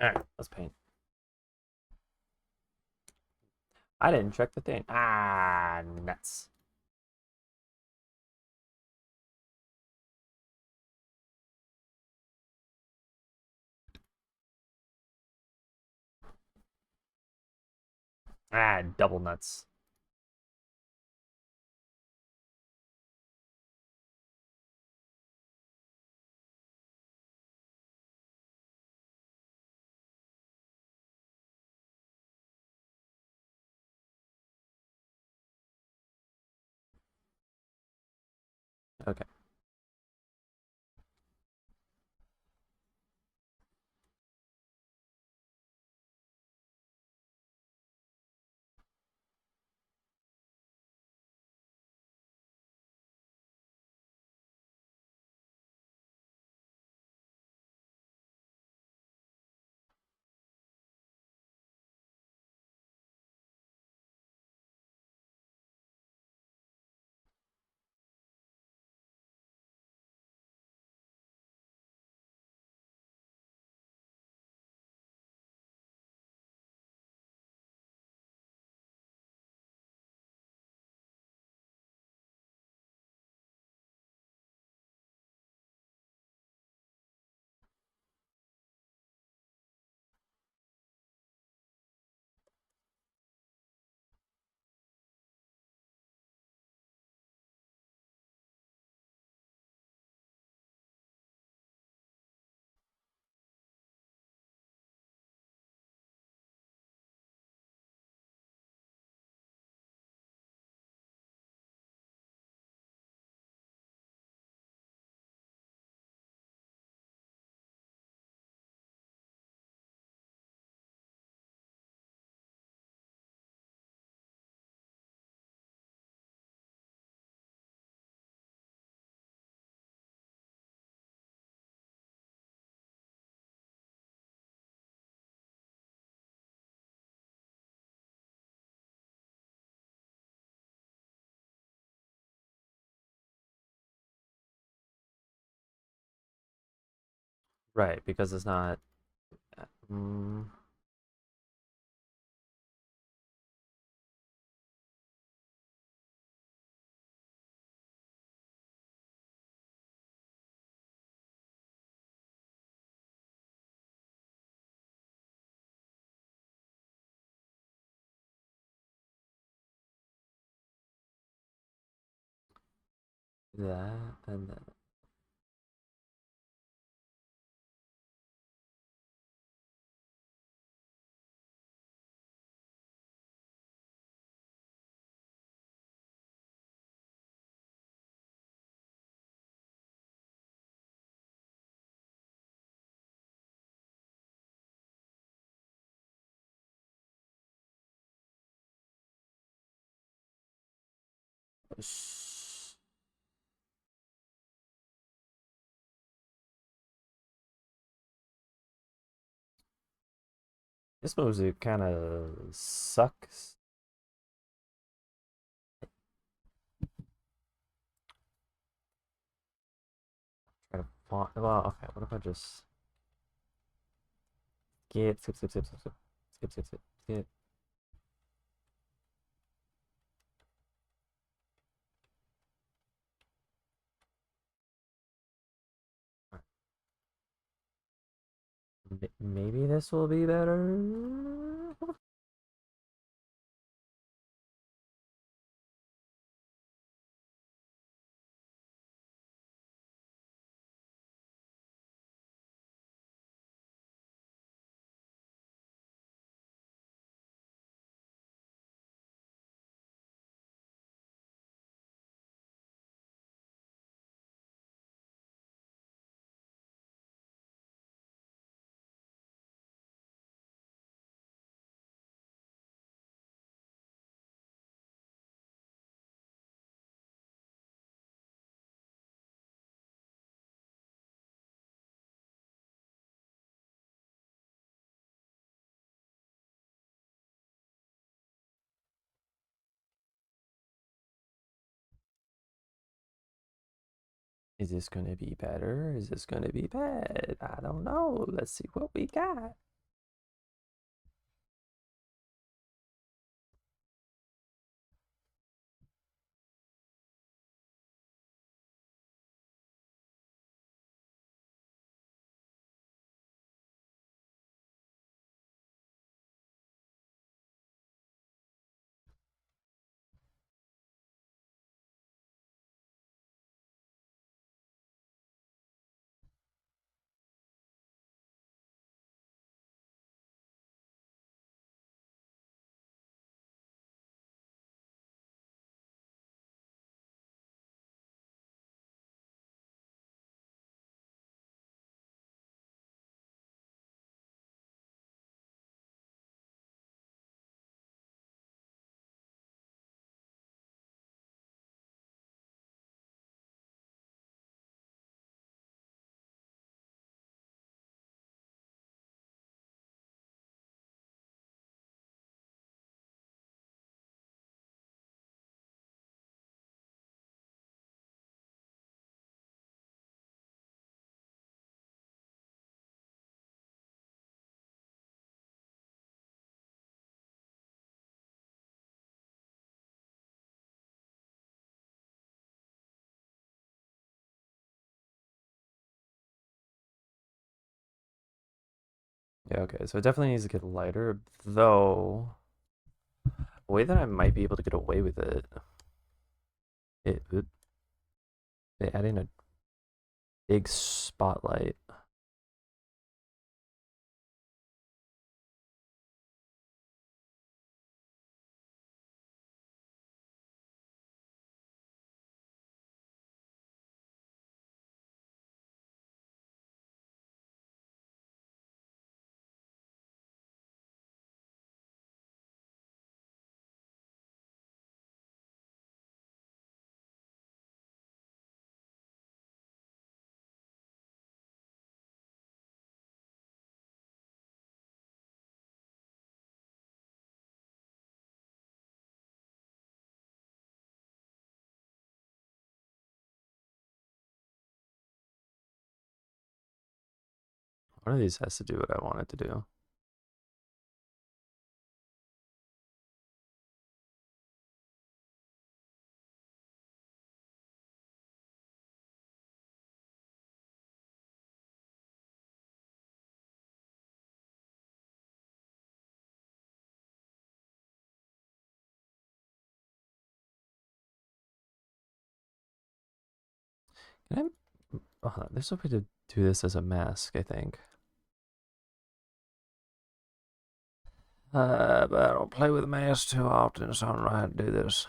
All right, let's paint. I didn't check the thing. Ah, nuts. Ah, double nuts. Okay. Right, because it's not. Mm, that and then. This movie kind of sucks. Try to font. Well, okay. What if I just skip. Maybe this will be better. Is this gonna be better? Is this gonna be bad? I don't know. Let's see what we got. Yeah, okay, so it definitely needs to get lighter, though. A way that I might be able to get away with it, it they add in a big spotlight. One of these has to do what I want it to do. Can there's a way to do this as a mask, I think. But I don't play with masks too often, so I don't know how to do this.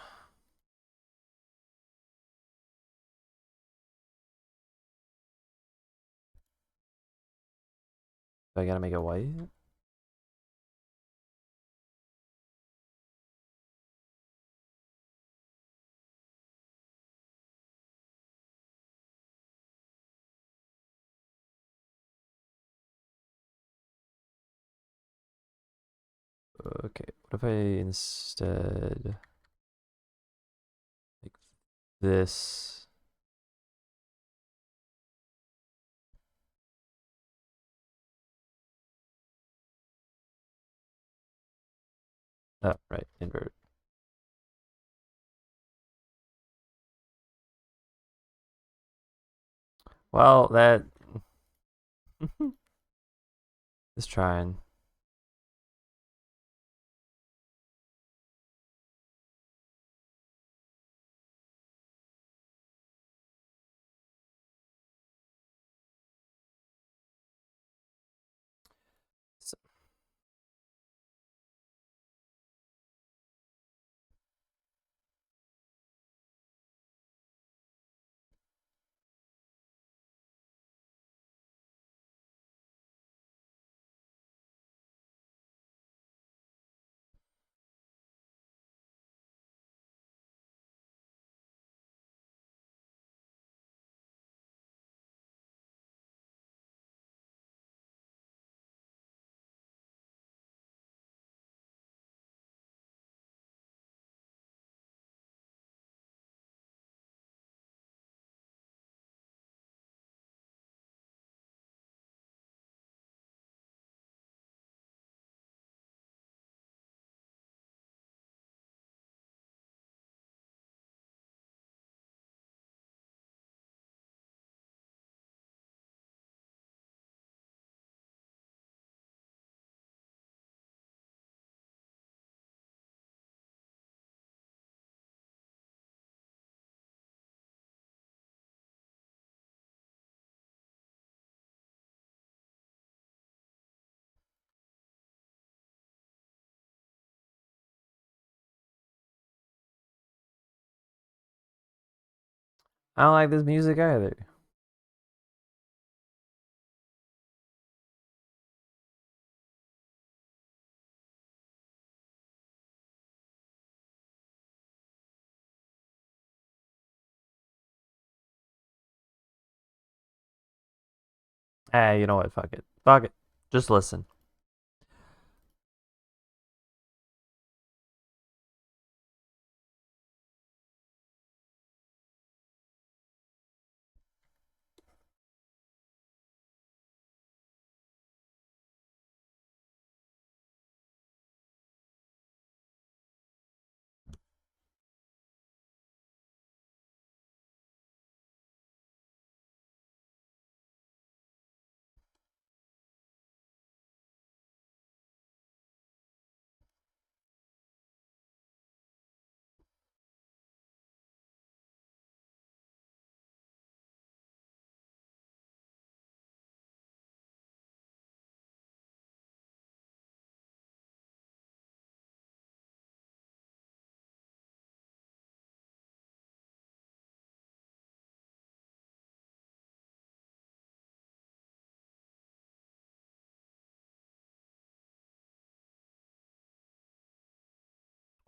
Do I gotta make it white? Okay, what if I instead make this? Oh, right, invert. Well, that Just trying. So, I don't like this music either. Hey, you know what? Fuck it. Fuck it. Just listen.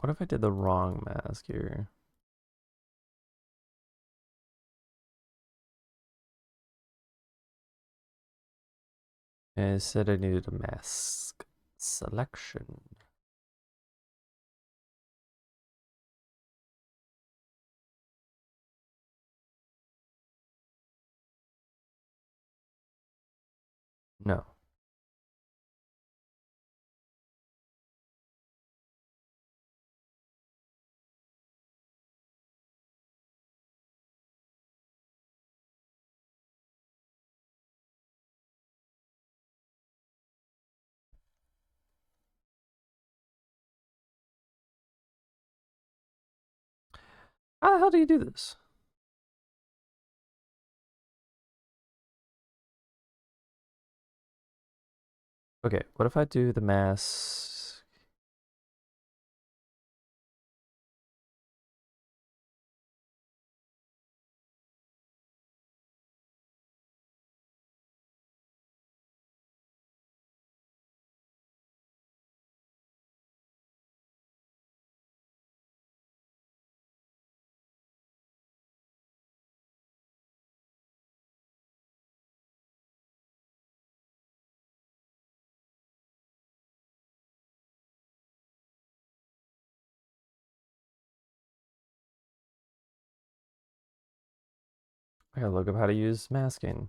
What if I did the wrong mask here? And it said I needed a mask selection. No. How the hell do you do this? Okay, what if I do the mask? I gotta look up how to use masking.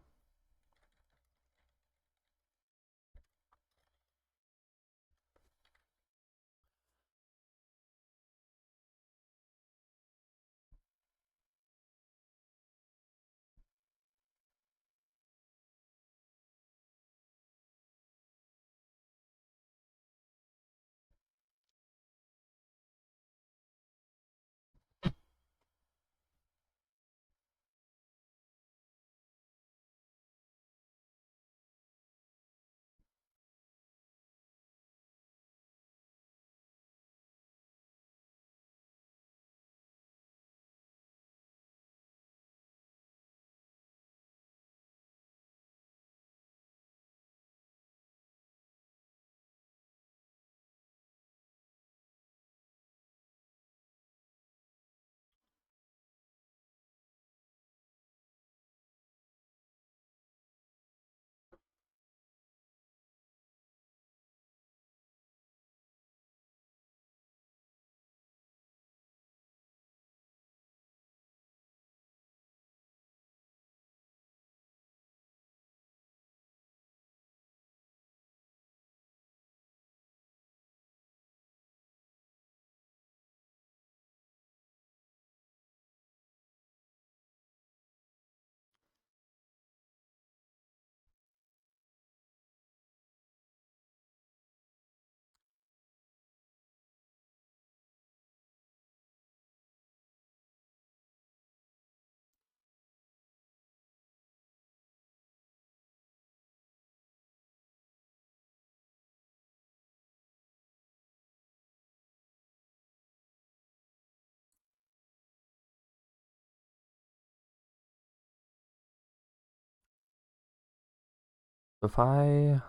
If I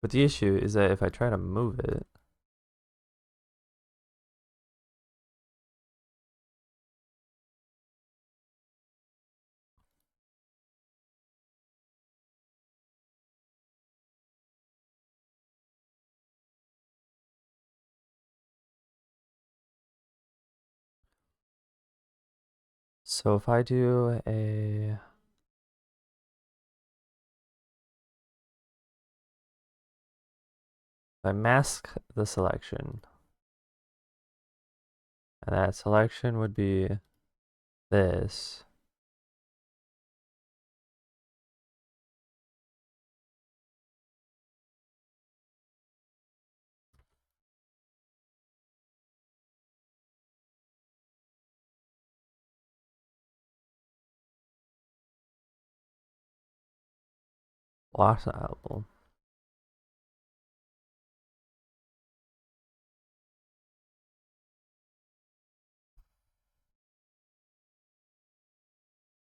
But the issue is that if I try to move it, so if I do a, if I mask the selection, and that selection would be this, lock the album.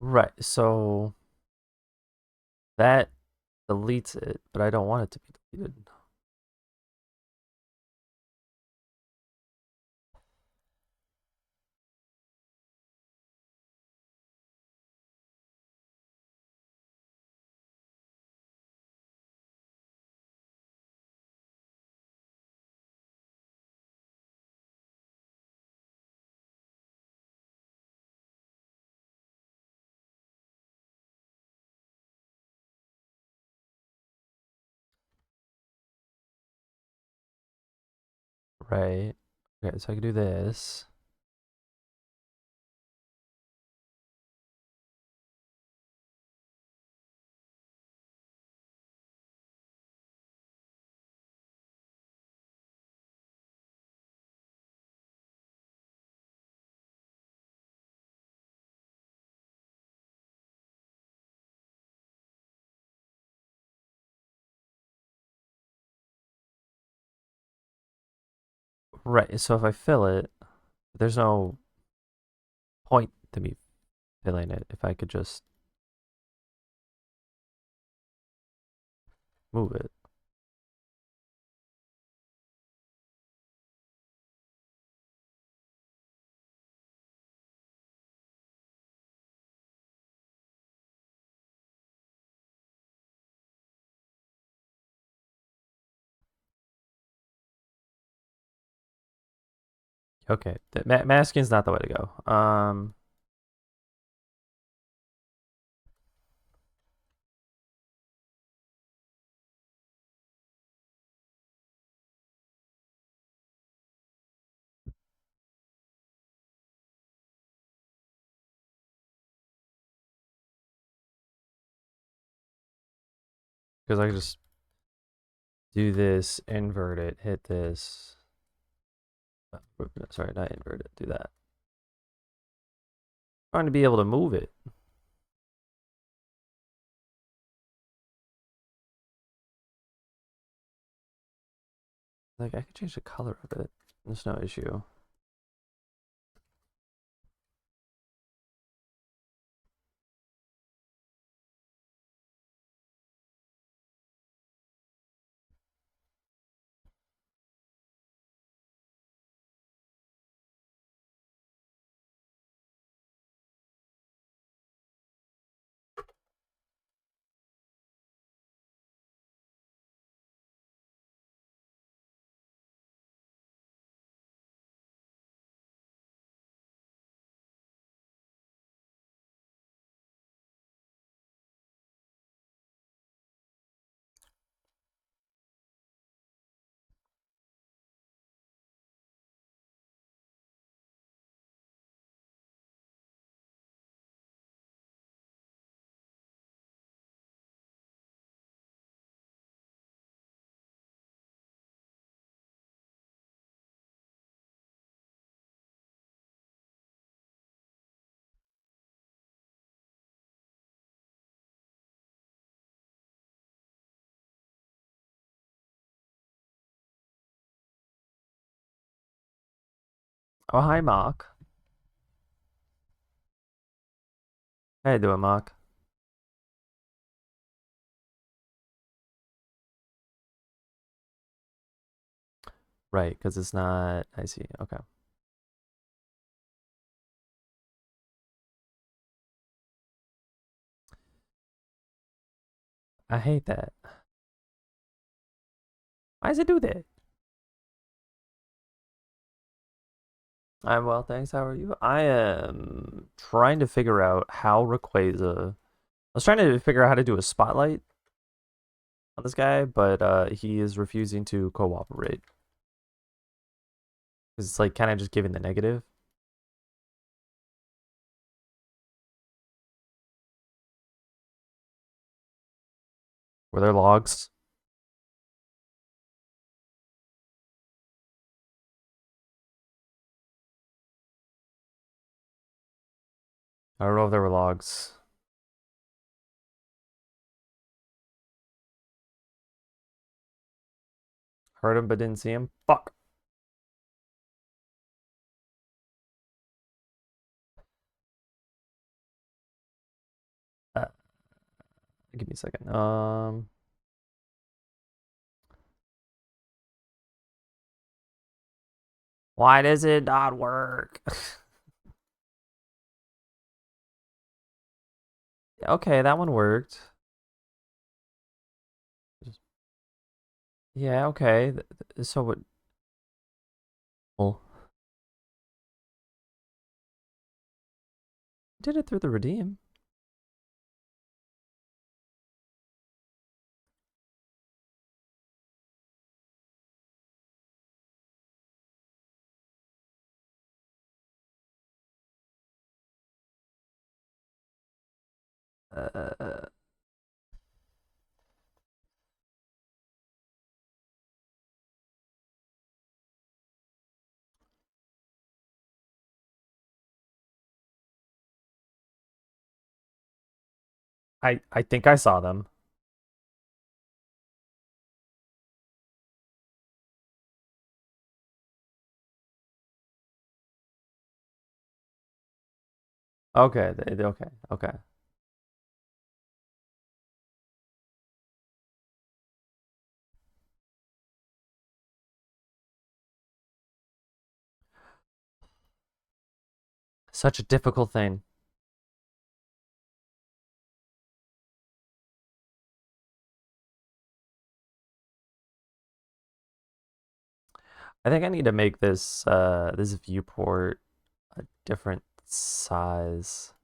Right, so that deletes it, but I don't want it to be deleted. Right. Okay, so I can do this. Right, so if I fill it, there's no point to me filling it if I could just move it. Okay, masking's not the way to go. Because I can just do this, invert it, hit this. Sorry, not invert it, do that. I'm trying to be able to move it. Like, I could change the color of it. There's no issue. Oh, hi, Mark. How you doing, Mark? Right, because it's not. I see. Okay. I hate that. Why does it do that? I'm well, thanks. How are you? I am trying to figure out how Rayquaza. I was trying to figure out how to do a spotlight on this guy, but he is refusing to cooperate. It's like kind of just giving the negative. Were there logs? I don't know if there were logs. Heard him but didn't see him. Fuck. Uh, Give me a second. Why does it not work? Okay, that one worked. Yeah, okay. So what? Well, did it through the redeem. Uh, I think I saw them. Okay, okay, okay. Such a difficult thing. I think I need to make this viewport a different size.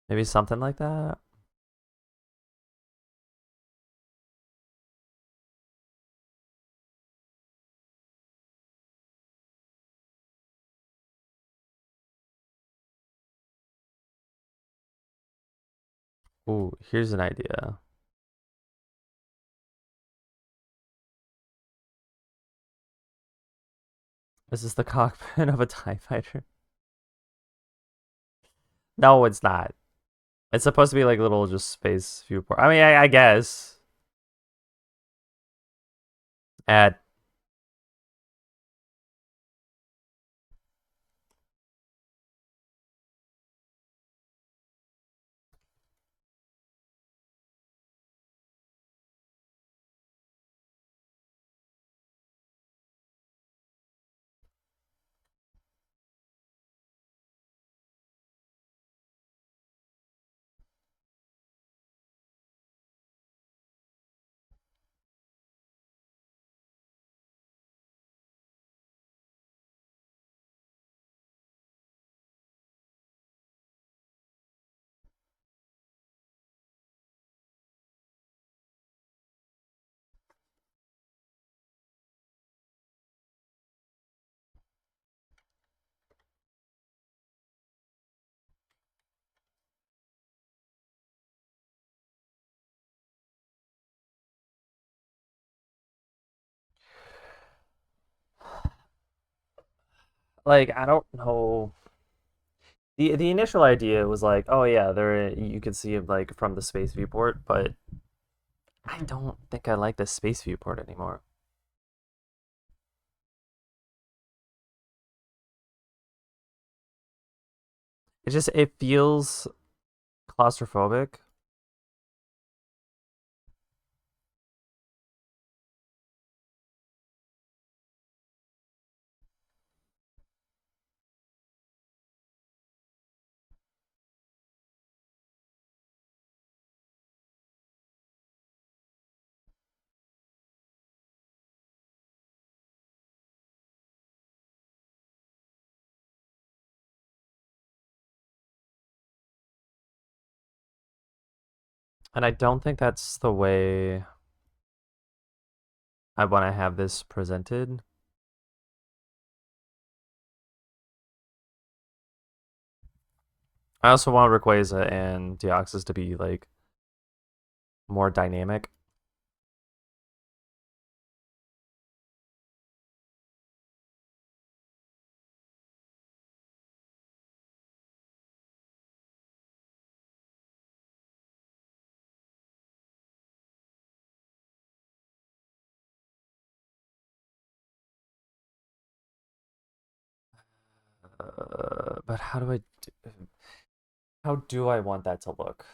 Maybe something like that. Ooh, here's an idea. This is the cockpit of a TIE fighter. No, it's not. It's supposed to be like little just space viewport. I mean, I guess. Add. Like, I don't know. The initial idea was like, oh yeah, there you can see him like from the space viewport, but I don't think I like the space viewport anymore. It feels claustrophobic. And I don't think that's the way I want to have this presented. I also want Rayquaza and Deoxys to be like more dynamic. But how do I want that to look?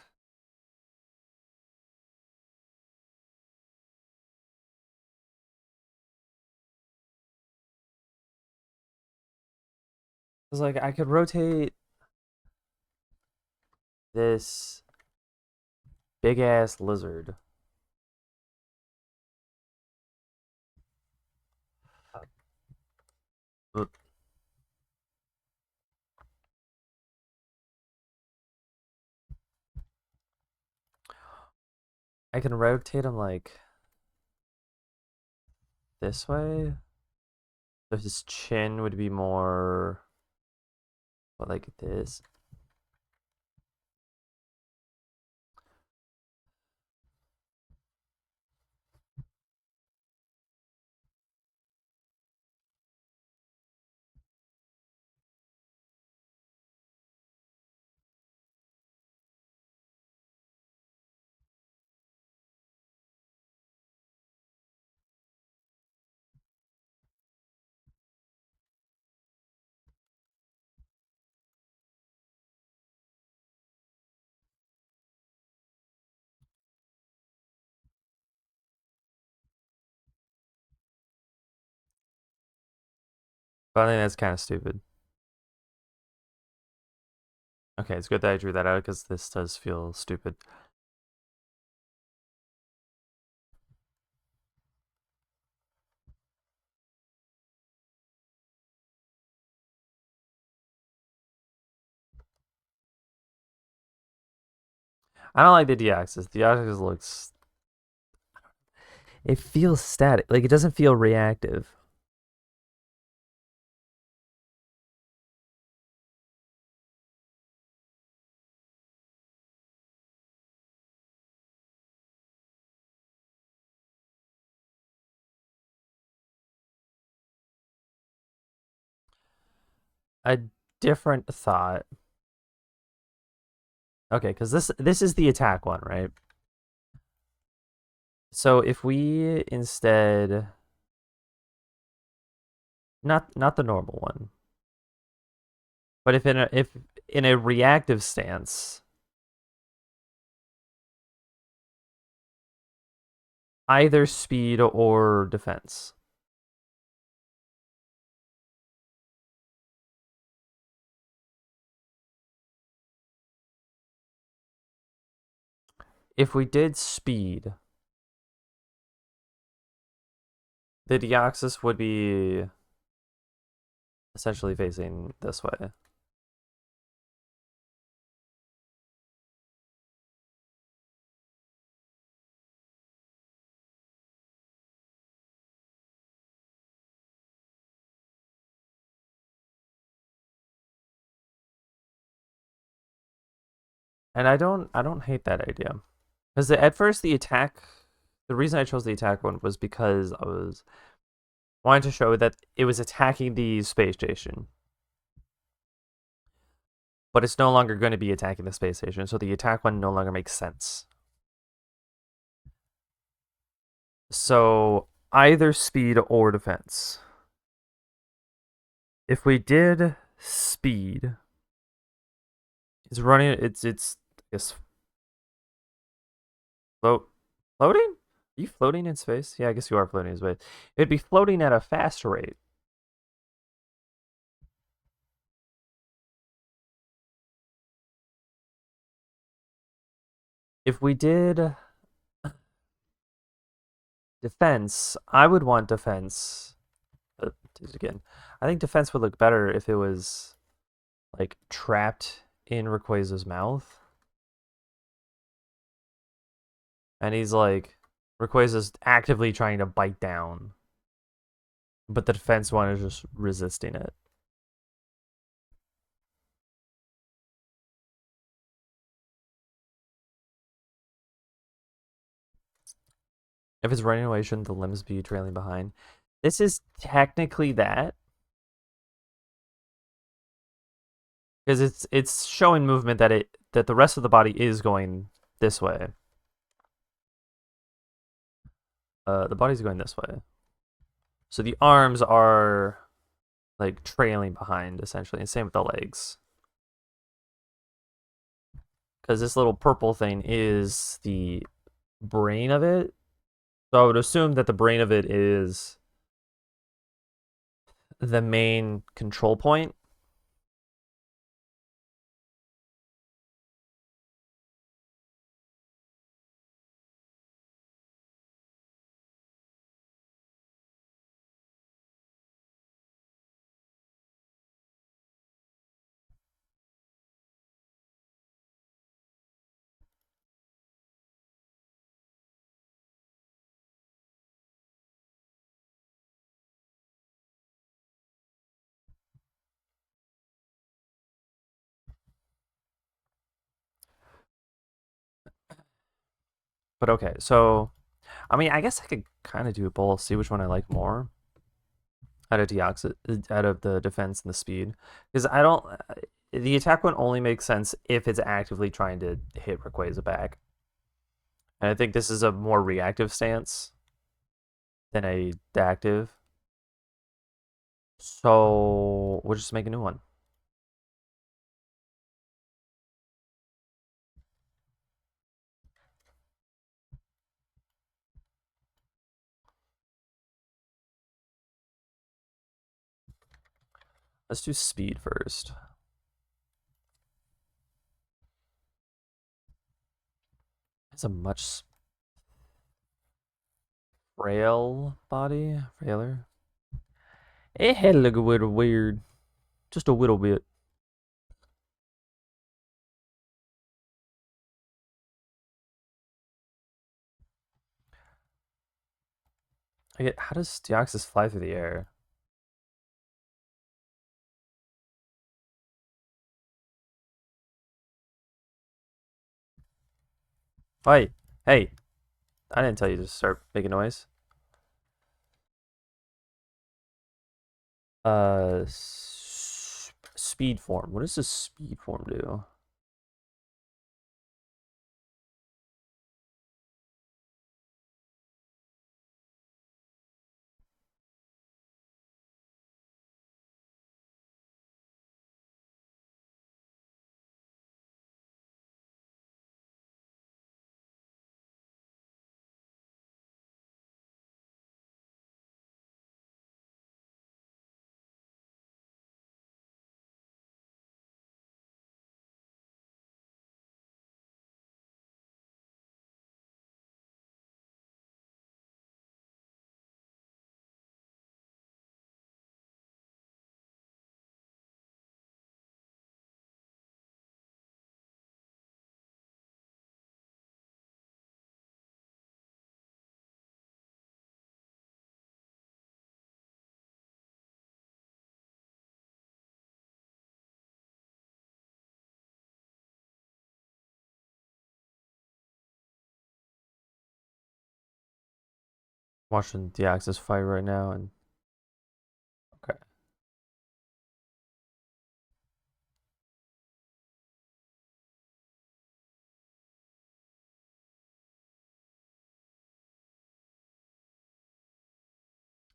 It's like I could rotate this big ass lizard. I can rotate him like this way. So his chin would be more like this. But I think that's kind of stupid. Okay, it's good that I drew that out because this does feel stupid. I don't like the D-axis. The D-axis looks... It feels static. Like, it doesn't feel reactive. A different thought. Okay, because this is the attack one, right? So if we instead... Not the normal one. But if in a reactive stance, either speed or defense. If we did speed, the Deoxys would be essentially facing this way. And I don't hate that idea. Because at first the reason I chose the attack one was because I was wanting to show that it was attacking the space station. but it's no longer going to be attacking the space station, so the attack one no longer makes sense. So either speed or defense. If we did speed, it's running. It's I guess floating. Are you floating in space? Yeah, I guess you are floating in space. It'd be floating at a faster rate. If we did defense, I would want defense. Do this again. I think defense would look better if it was like trapped in Rayquaza's mouth, and he's like Rayquaza's actively trying to bite down, but the defense one is just resisting it. If it's running away, shouldn't the limbs be trailing behind? This is technically that, because it's showing movement that the rest of the body is going this way. The body's going this way. So the arms are like trailing behind essentially, and same with the legs. Because this little purple thing is the brain of it. So I would assume that the brain of it is the main control point. But okay, so I mean, I guess I could kind of do both, see which one I like more out of the defense and the speed, because I don't. The attack one only makes sense if it's actively trying to hit Rayquaza back, and I think this is a more reactive stance than a active. So we'll just make a new one. Let's do speed first. It's a much frail body, frailer. It had look a little weird, just a little bit. How does Deoxys fly through the air? Hey, hey! I didn't tell you to start making noise. Speed form. What does this speed form do? Watching Deoxys fight right now, and okay.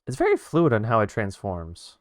It's very fluid on how it transforms.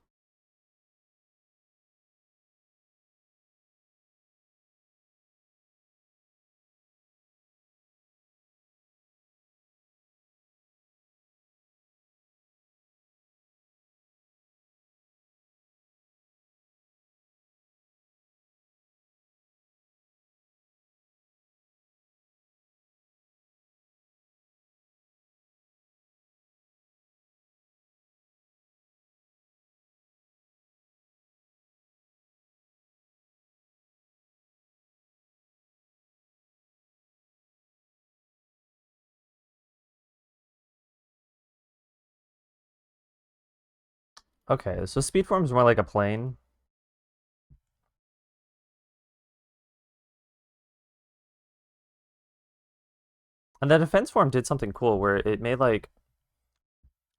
Okay, so speed form is more like a plane. And the defense form did something cool where it made like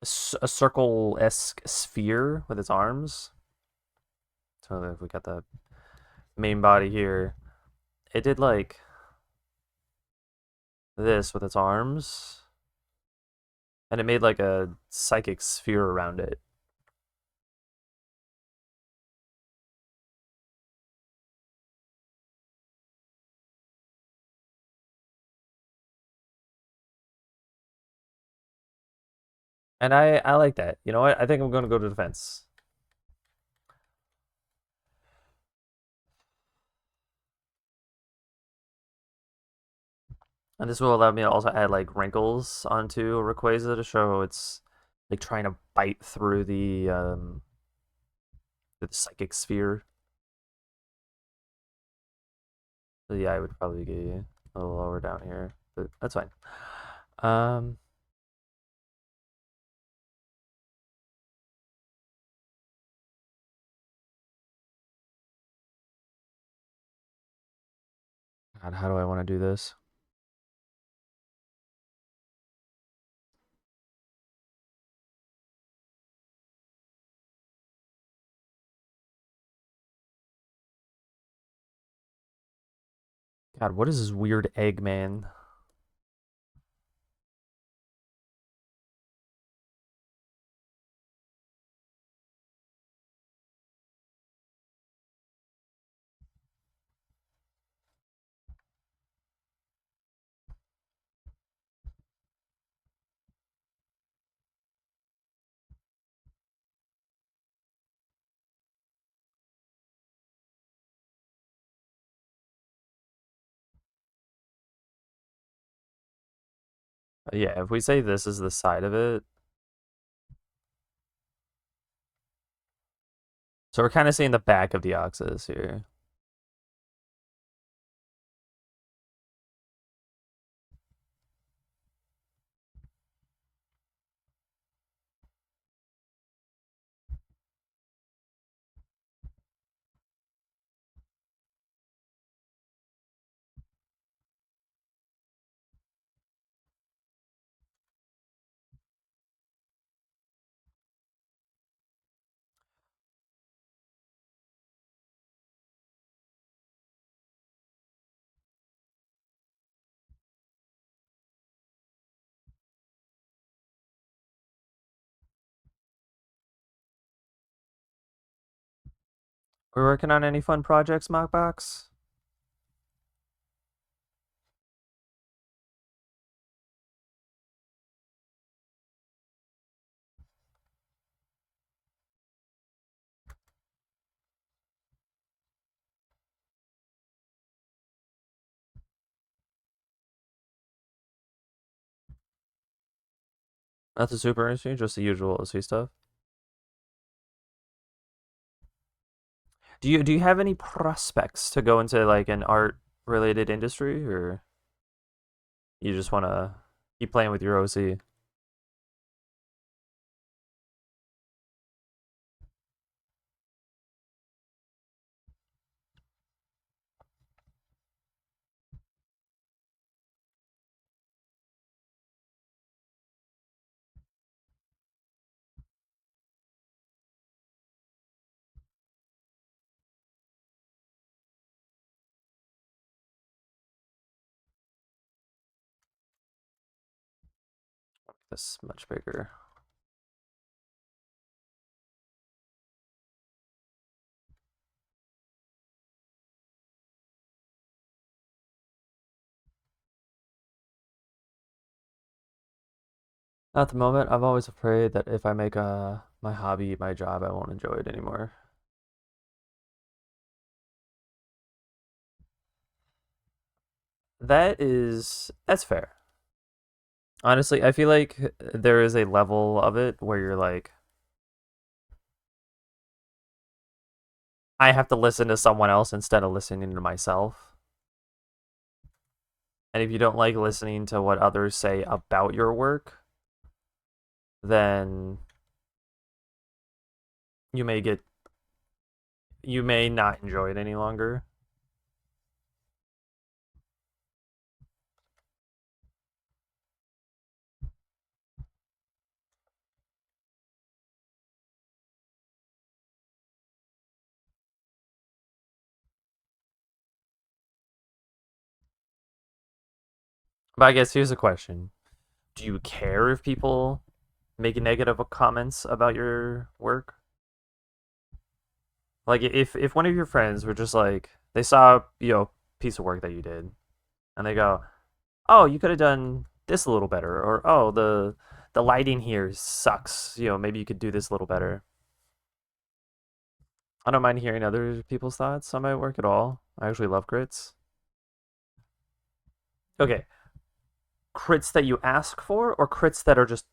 a circle-esque sphere with its arms. So if we got the main body here, it did like this with its arms, and it made like a psychic sphere around it. And I like that. You know what? I think I'm going to go to defense. And this will allow me to also add like wrinkles onto Rayquaza to show it's like trying to bite through the psychic sphere. So yeah, I would probably get you a little lower down here, but that's fine. Um, God, how do I want to do this? God, what is this weird Eggman? Yeah, if we say this is the side of it, so we're kind of seeing the back of the Oxus here. We're working on any fun projects, Mockbox? Nothing super interesting, just the usual OC stuff. Do you have any prospects to go into like an art related industry, or you just want to keep playing with your OC? This much bigger. At the moment, I'm always afraid that if I make my hobby my job, I won't enjoy it anymore. That's fair. Honestly, I feel like there is a level of it where you're like, I have to listen to someone else instead of listening to myself. And if you don't like listening to what others say about your work, then you may get you may not enjoy it any longer. But I guess here's the question. Do you care if people make negative comments about your work? Like if one of your friends were just like they saw, piece of work that you did and they go, "Oh, you could have done this a little better," or "Oh, the lighting here sucks. Maybe you could do this a little better." I don't mind hearing other people's thoughts on my work at all. I actually love crits. Okay, crits that you ask for, or crits that are just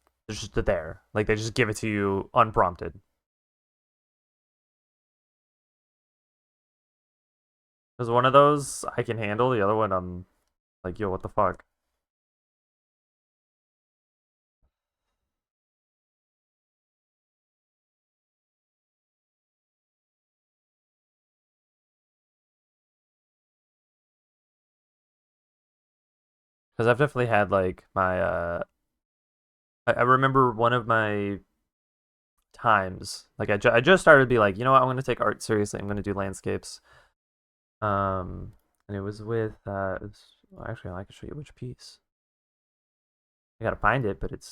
there, like they just give it to you unprompted. Because one of those I can handle, the other one I'm like, yo, what the fuck? Because I've definitely had like my I remember one of my times, like I just started to be like, you know what, I'm gonna take art seriously. I'm gonna do landscapes. And it was with well, actually I can show you which piece. I gotta find it, but it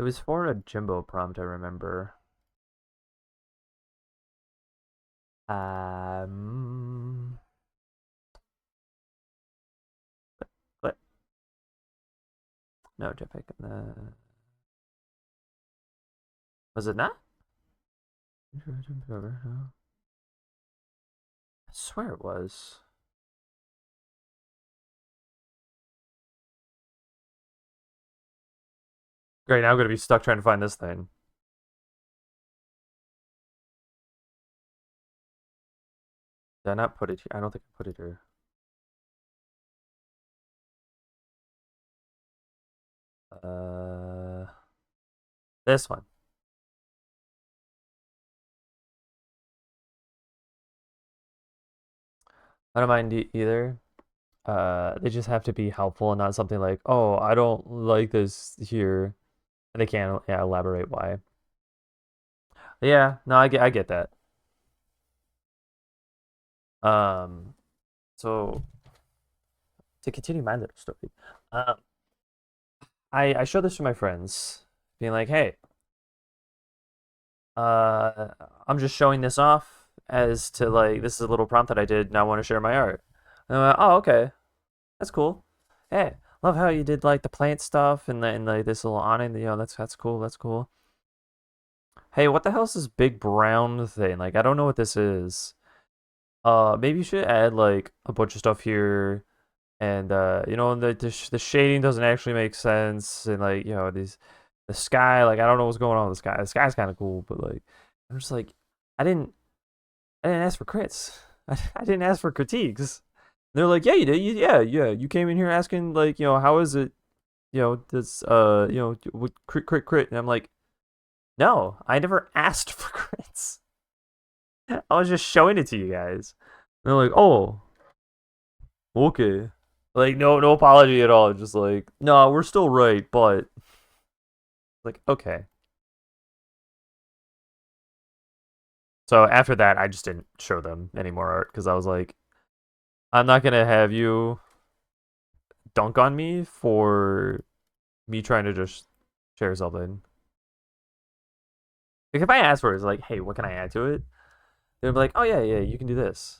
was for a Jimbo prompt. I remember. Um, but no, Jetpack. Was it not? I swear it was. Great, now I'm gonna be stuck trying to find this thing. Did I not put it here? I don't think I put it here. Uh, this one. I don't mind either. They just have to be helpful and not something like, "Oh, I don't like this here," and they can't, yeah, elaborate why. Yeah, no, I get that. Um, so to continue my little story, um, I showed this to my friends, being like, "Hey, uh, I'm just showing this off as to like this is a little prompt that I did, and I want to share my art." And I'm like, "Oh, okay, that's cool. Hey, love how you did like the plant stuff and like this little awning. That's cool. That's cool. Hey, what the hell's this big brown thing? Like, I don't know what this is. Maybe you should add like a bunch of stuff here." And the shading doesn't actually make sense, and like these the sky, like I don't know what's going on with the sky. The sky's kind of cool, but like I'm just like I didn't I didn't ask for crits. I didn't ask for critiques. They're like, yeah, you did. Yeah. You came in here asking like how is it this with crit, and I'm like, no, I never asked for crits. I was just showing it to you guys. And they're like, oh, okay. Like no apology at all. Just like, no, we're still right, but like, okay. So after that, I just didn't show them any more art because I was like, I'm not gonna have you dunk on me for me trying to just share something. Like if I ask for it, it's like, hey, what can I add to it? They'll be like, oh yeah, you can do this.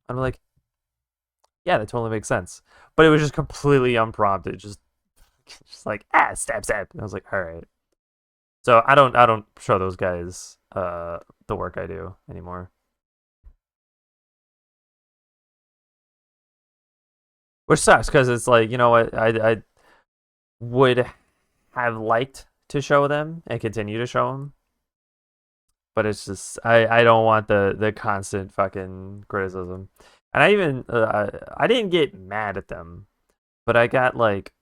I'm like, yeah, that totally makes sense. But it was just completely unprompted. Just Just like stab stab. And I was like, all right. So I don't show those guys the work I do anymore. Which sucks because it's like, you know what, I would have liked to show them and continue to show them, but it's just I don't want the constant fucking criticism. And I even I didn't get mad at them, but I got like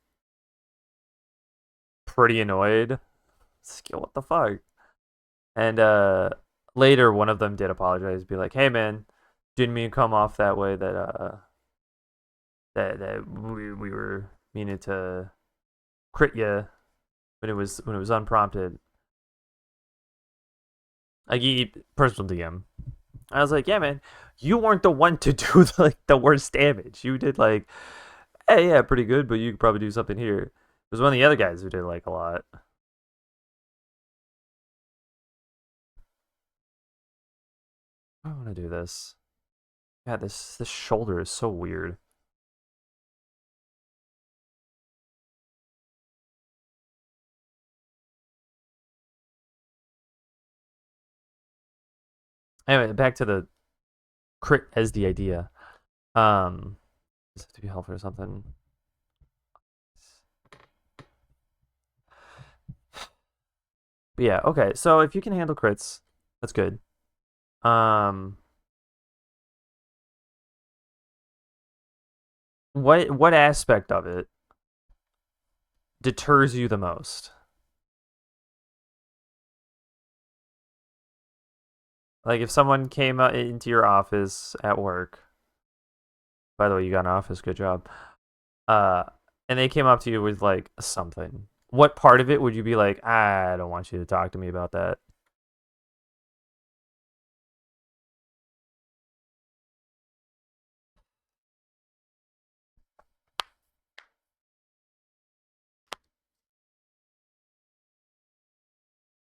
pretty annoyed. Skill, what the fuck? And later one of them did apologize, be like, "Hey man, didn't mean to come off that way. That we were meaning to crit you when it was unprompted." Like he personal DM. I was like, "Yeah, man, you weren't the one to do like the worst damage. You did like, hey, yeah, pretty good, but you could probably do something here." It was one of the other guys who did like a lot. I want to do this. God, this shoulder is so weird. Anyway, back to the crit as the idea. Does it have to be helpful or something? But yeah, okay. So if you can handle crits, that's good. Um, what aspect of it deters you the most? Like if someone came into your office at work, by the way, you got an office, good job. Uh, and they came up to you with like something. What part of it would you be like, I don't want you to talk to me about that?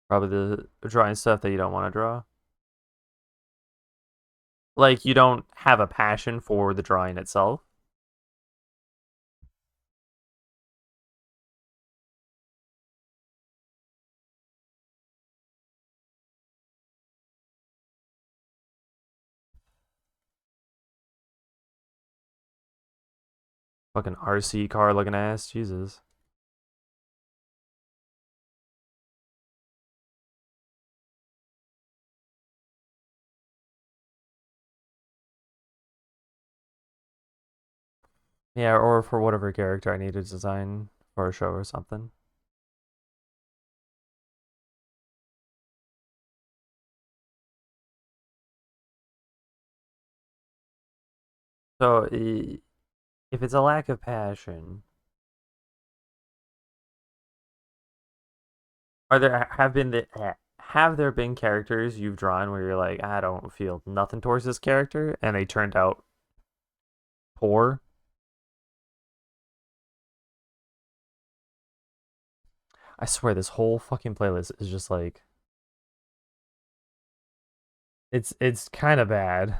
Probably the drawing stuff that you don't want to draw. Like you don't have a passion for the drawing itself. Fucking RC car looking ass, Jesus. Yeah, or for whatever character I need to design for a show or something. So if it's a lack of passion, are there have there been characters you've drawn where you're like, I don't feel nothing towards this character, and they turned out poor? I swear this whole fucking playlist is just like it's kind of bad.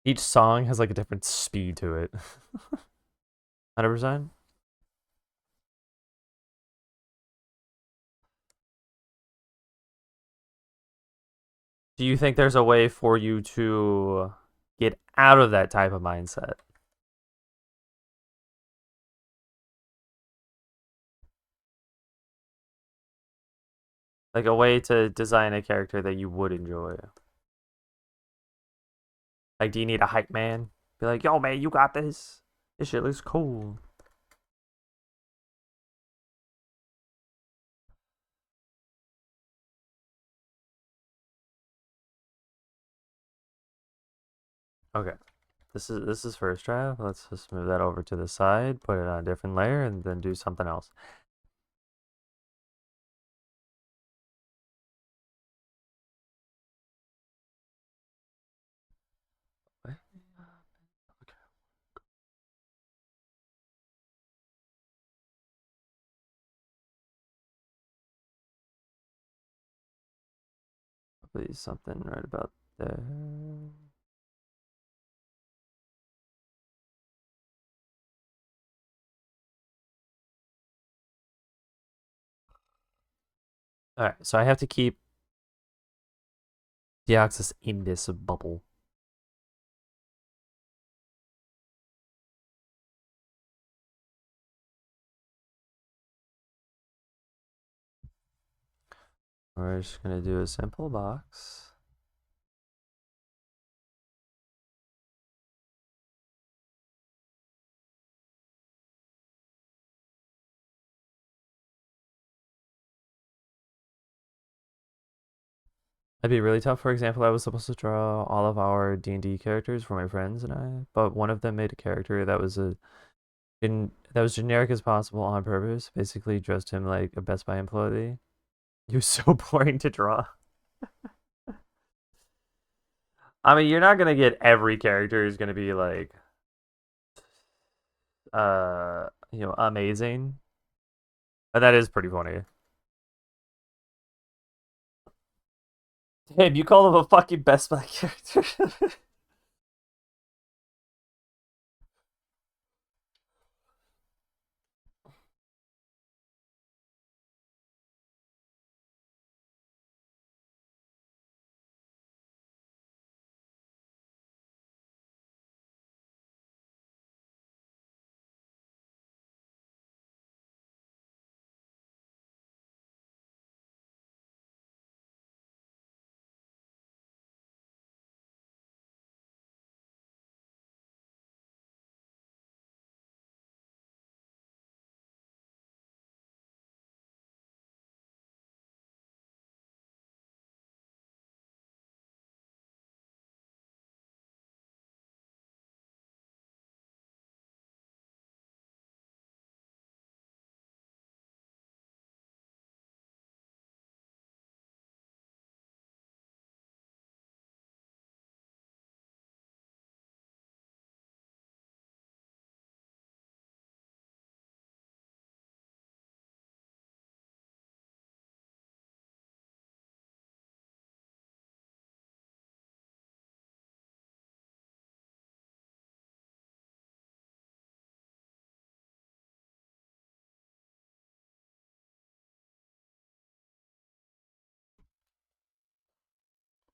Each song has like a different speed to it. 100%. Do you think there's a way for you to get out of that type of mindset? Like a way to design a character that you would enjoy? Like, do you need a hype man? Be like, yo, man, you got this. This shit looks cool. Okay, this is first draft. Let's just move that over to the side, put it on a different layer, and then do something else. Probably something right about there. Alright, so I have to keep the axis in this bubble. We're just gonna do a simple box. It'd be really tough. For example, I was supposed to draw all of our D&D characters for my friends and I, but one of them made a character that was that was generic as possible on purpose. Basically, dressed him like a Best Buy employee. He was so boring to draw. I mean, you're not gonna get every character is gonna be like, amazing. But that is pretty funny. Damn, you call him a fucking Best Buy character.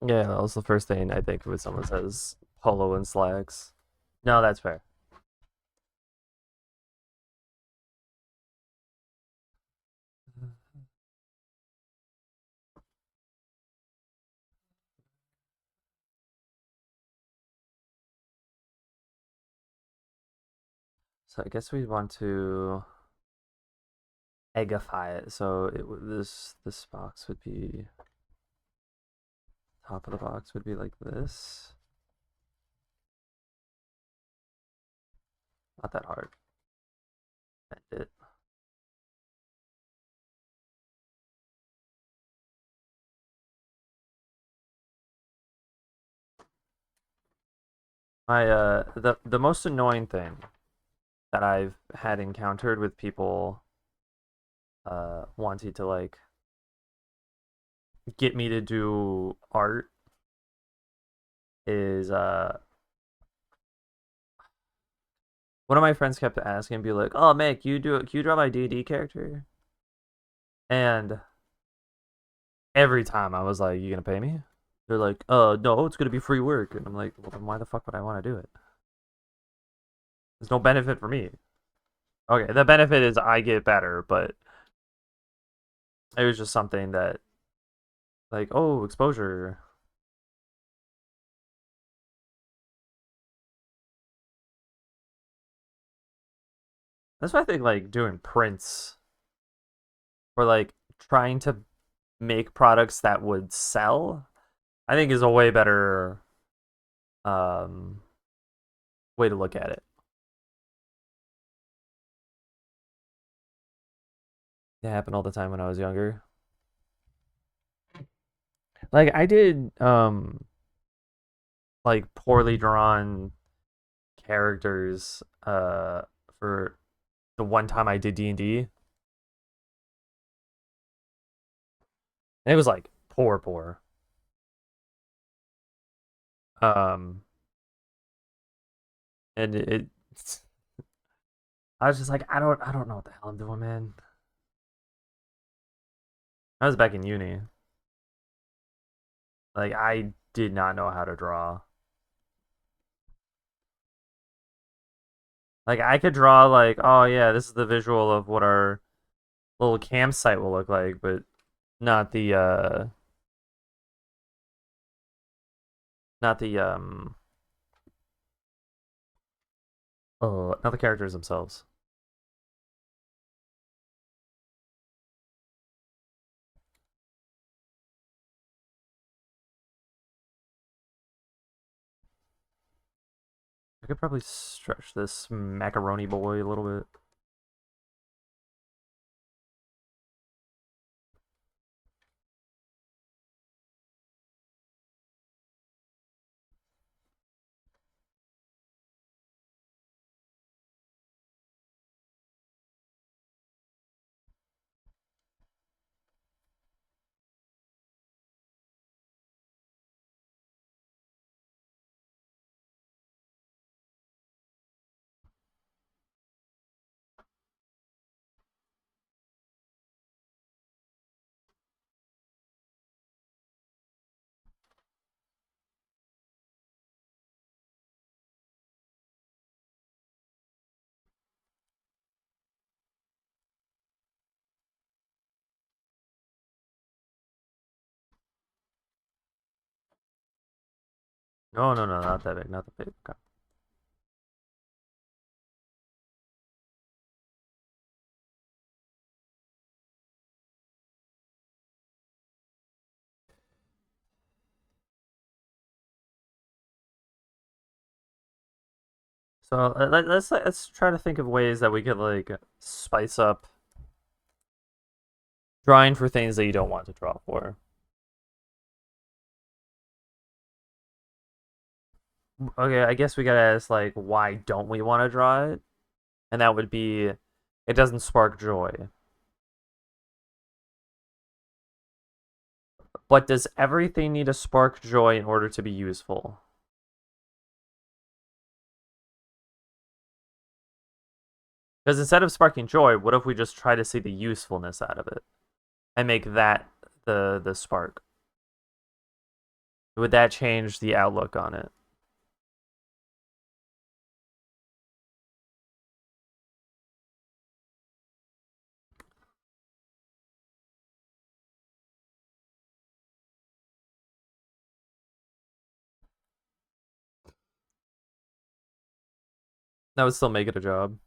Yeah, that was the first thing I think when someone says polo and slacks. No, that's fair. So I guess we want to eggify it. So this box would be top of the box would be like this. Not that hard. Bend it. The most annoying thing that I've had encountered with people wanting to like get me to do art is one of my friends kept asking, be like, "Oh, Mick, can you draw my D&D character?" And every time I was like, "You gonna pay me?" They're like, no, it's gonna be free work." And I'm like, "Well, then why the fuck would I want to do it? There's no benefit for me." Okay, the benefit is I get better, but it was just something that, like, oh, exposure. That's why I think like doing prints or like trying to make products that would sell, I think is a way better um way to look at it. It happened all the time when I was younger. Like I did like poorly drawn characters for the one time I did D&D. And it was like poor. Um, and I was just like, I don't know what the hell I'm doing, man. I was back in uni. Like I did not know how to draw. Like I could draw like, oh yeah, this is the visual of what our little campsite will look like, but not the not the not the characters themselves. I could probably stretch this macaroni boy a little bit. No, no, no, not that big, not that big. Okay. So let's try to think of ways that we could like spice up drawing for things that you don't want to draw for. Okay, I guess we gotta ask like why don't we want to draw it? And that would be it doesn't spark joy. But does everything need to spark joy in order to be useful? Because instead of sparking joy, what if we just try to see the usefulness out of it and make that the spark? Would that change the outlook on it? That would still make it a job.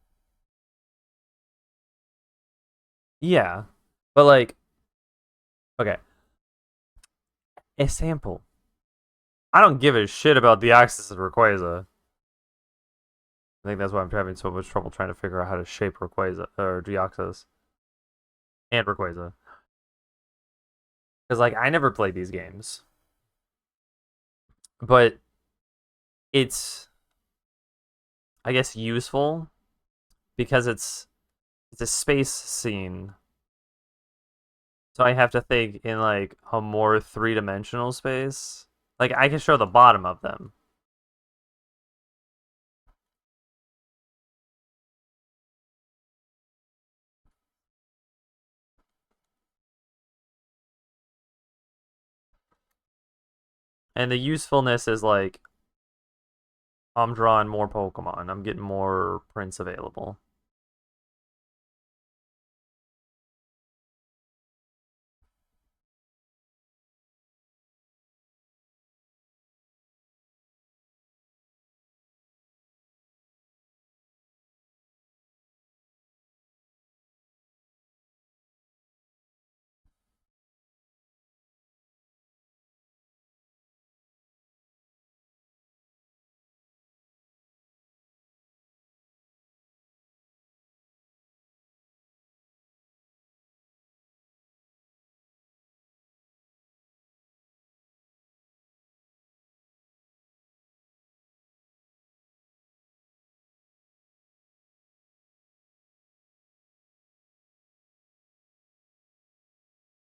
Yeah. But like, okay, a sample. I don't give a shit about the axis of Rayquaza. I think that's why I'm having so much trouble trying to figure out how to shape Rayquaza or Deoxys and Rayquaza. Because like I never played these games, but it's I guess useful because it's a space scene. So I have to think in like a more three-dimensional space. Like I can show the bottom of them. And the usefulness is like I'm drawing more Pokemon. I'm getting more prints available.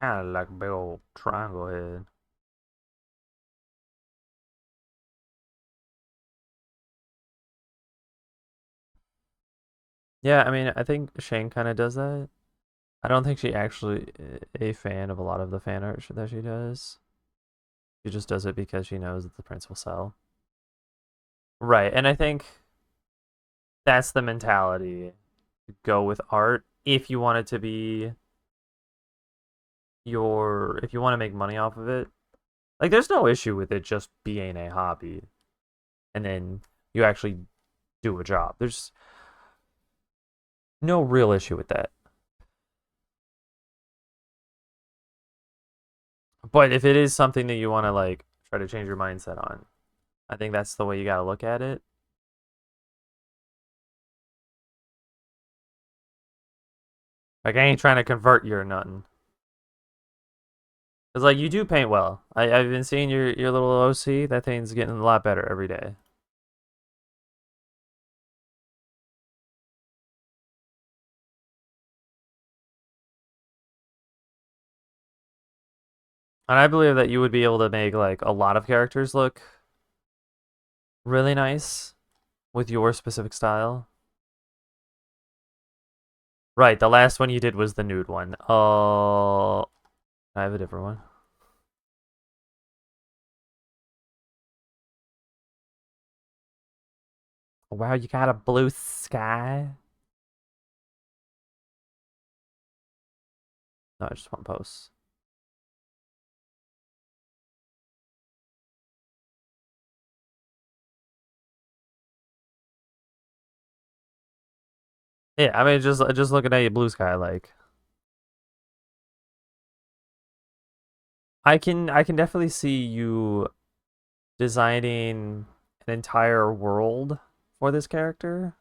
Kind of like a big old triangle head. Yeah, I mean, I think Shane kind of does that. I don't think she actually a fan of a lot of the fan art that she does. She just does it because she knows that the prints will sell. Right, and I think that's the mentality. Go with art if you want it to be if you want to make money off of it. Like, there's no issue with it just being a hobby, and then you actually do a job. There's no real issue with that. But if it is something that you want to like try to change your mindset on, I think that's the way you got to look at it. Like, I ain't trying to convert you or nothing. Cause like you do paint well. I've been seeing your little OC. That thing's getting a lot better every day. And I believe that you would be able to make like a lot of characters look really nice with your specific style. Right, the last one you did was the nude one. Oh, I have a different one. Wow, you got a blue sky? No, I just want posts. Yeah, I mean just looking at your blue sky, like I can definitely see you designing an entire world for this character.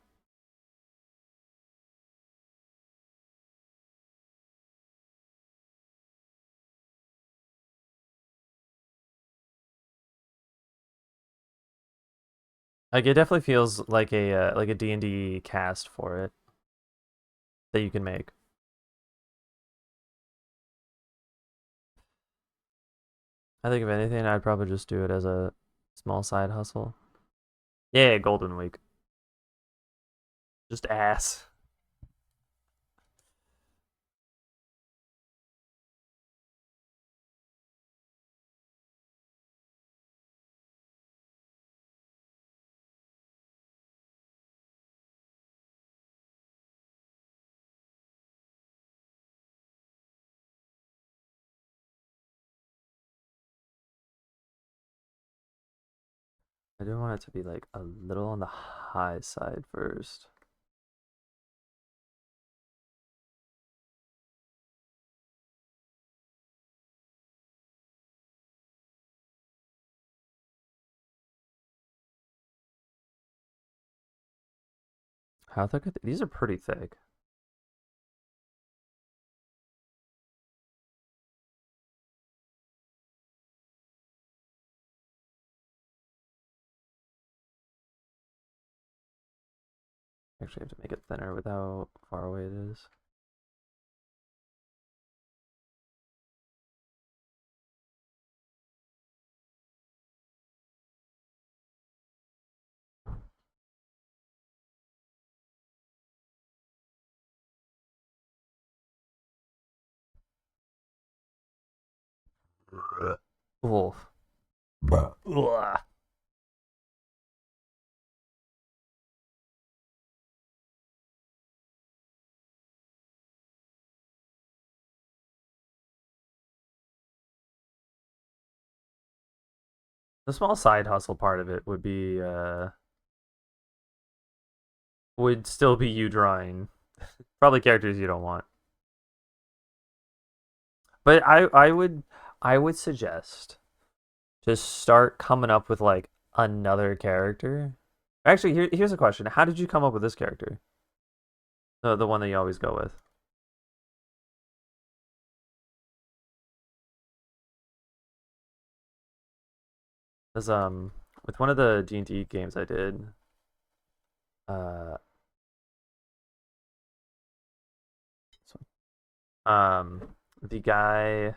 Like it definitely feels like a D&D cast for it that you can make. I think if anything, I'd probably just do it as a small side hustle. Yeah, Golden Week. Just ass. I do want it to be like a little on the high side first. How thick are these? Are pretty thick. Actually, I have to make it thinner with how far away it is. Wolf. Ugh. The small side hustle part of it would still be you drawing probably characters you don't want. But I would suggest to start coming up with like another character. Actually, here's a question. How did you come up with this character? The one that you always go with. Because with one of the D&D games I did, uh the guy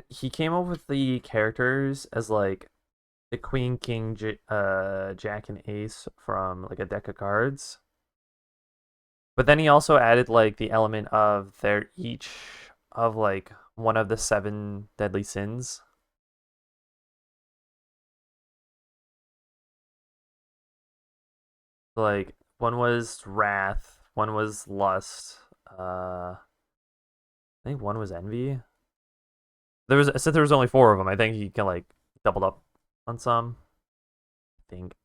he came up with the characters as like the Queen, King, Jack, and Ace from like a deck of cards. But then he also added like the element of they're each of like one of the seven deadly sins. Like one was wrath, one was lust. I think one was envy. There was since there was only four of them. I think he can like doubled up on some. I think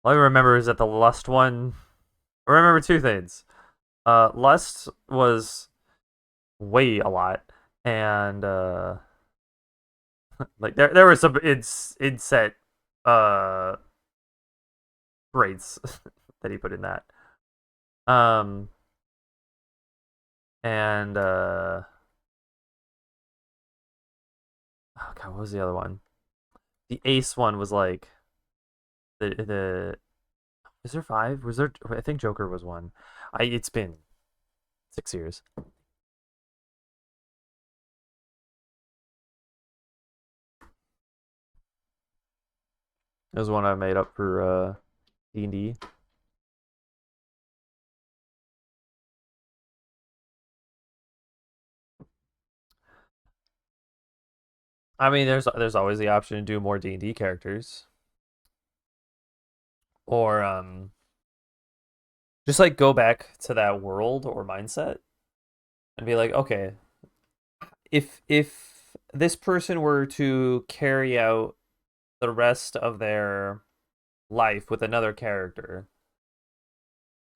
all I remember is that the lust one. I remember two things. Lust was way a lot, and like there were some inset uh rates that he put in that. Um and oh god, what was the other one? The ace one was like the is there five? Was there? I think Joker was one. It's been 6 years. It was one I made up for D&D. I mean, there's always the option to do more D&D characters, or just like go back to that world or mindset and be like, okay, if this person were to carry out the rest of their life with another character,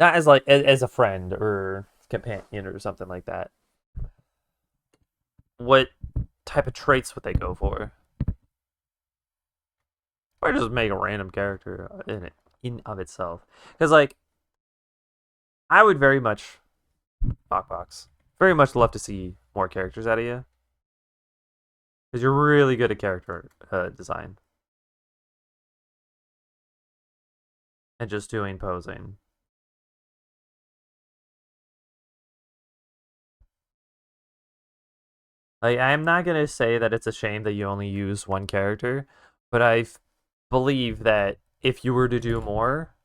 not as like as a friend or companion or something like that, what type of traits would they go for? Or just make a random character in of itself? Because like I would very much Box very much love to see more characters out of you because you're really good at character design and just doing posing. Like I'm not gonna say that it's a shame that you only use one character, but I believe that if you were to do more,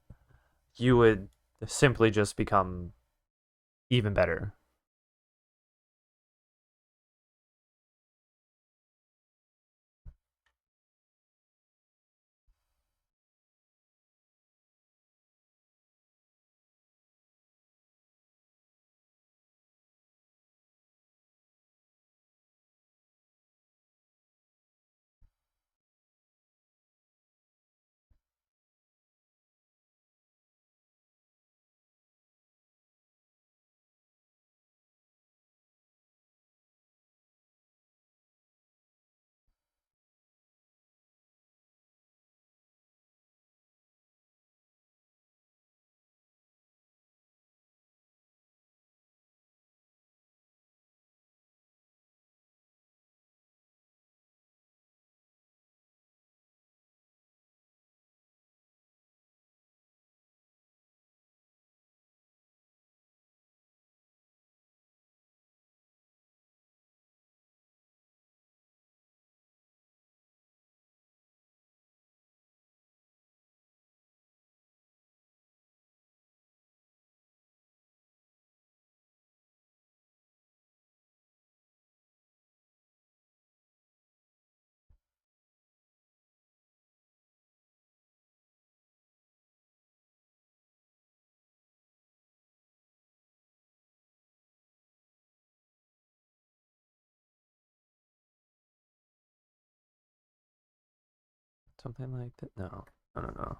you would simply just become even better. Something like that. No, no, no, no.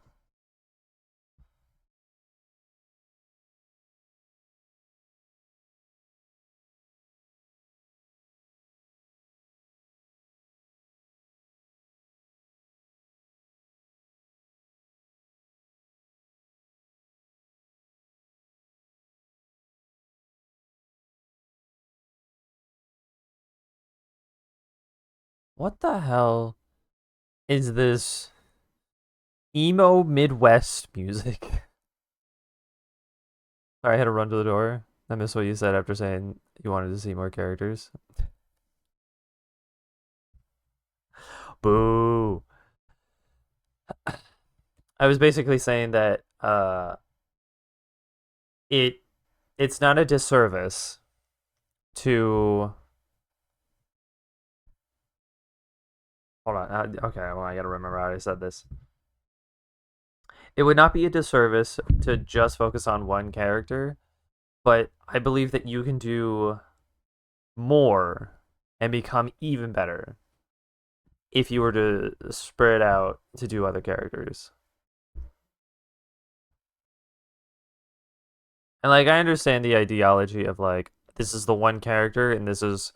What the hell is this emo Midwest music? Sorry, I had to run to the door. I missed what you said after saying you wanted to see more characters. Boo. I was basically saying that it it's not a disservice to hold on. Okay, well I gotta remember how I said this. It would not be a disservice to just focus on one character, but I believe that you can do more and become even better if you were to spread out to do other characters. And like I understand the ideology of like this is the one character and this is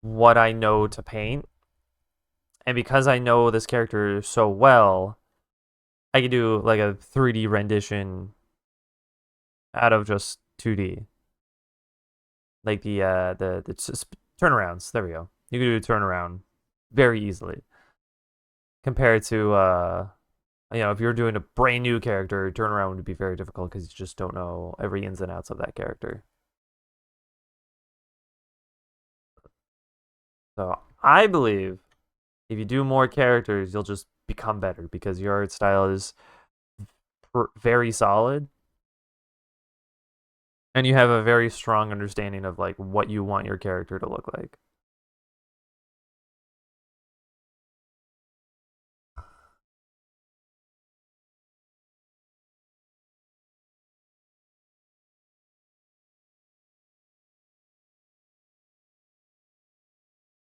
what I know to paint. And because I know this character so well, I can do like a 3D rendition out of just 2D. Like the turnarounds. There we go. You can do a turnaround very easily compared to if you're doing a brand new character, turnaround would be very difficult because you just don't know every ins and outs of that character. So I believe if you do more characters, you'll just become better because your art style is very solid and you have a very strong understanding of like what you want your character to look like.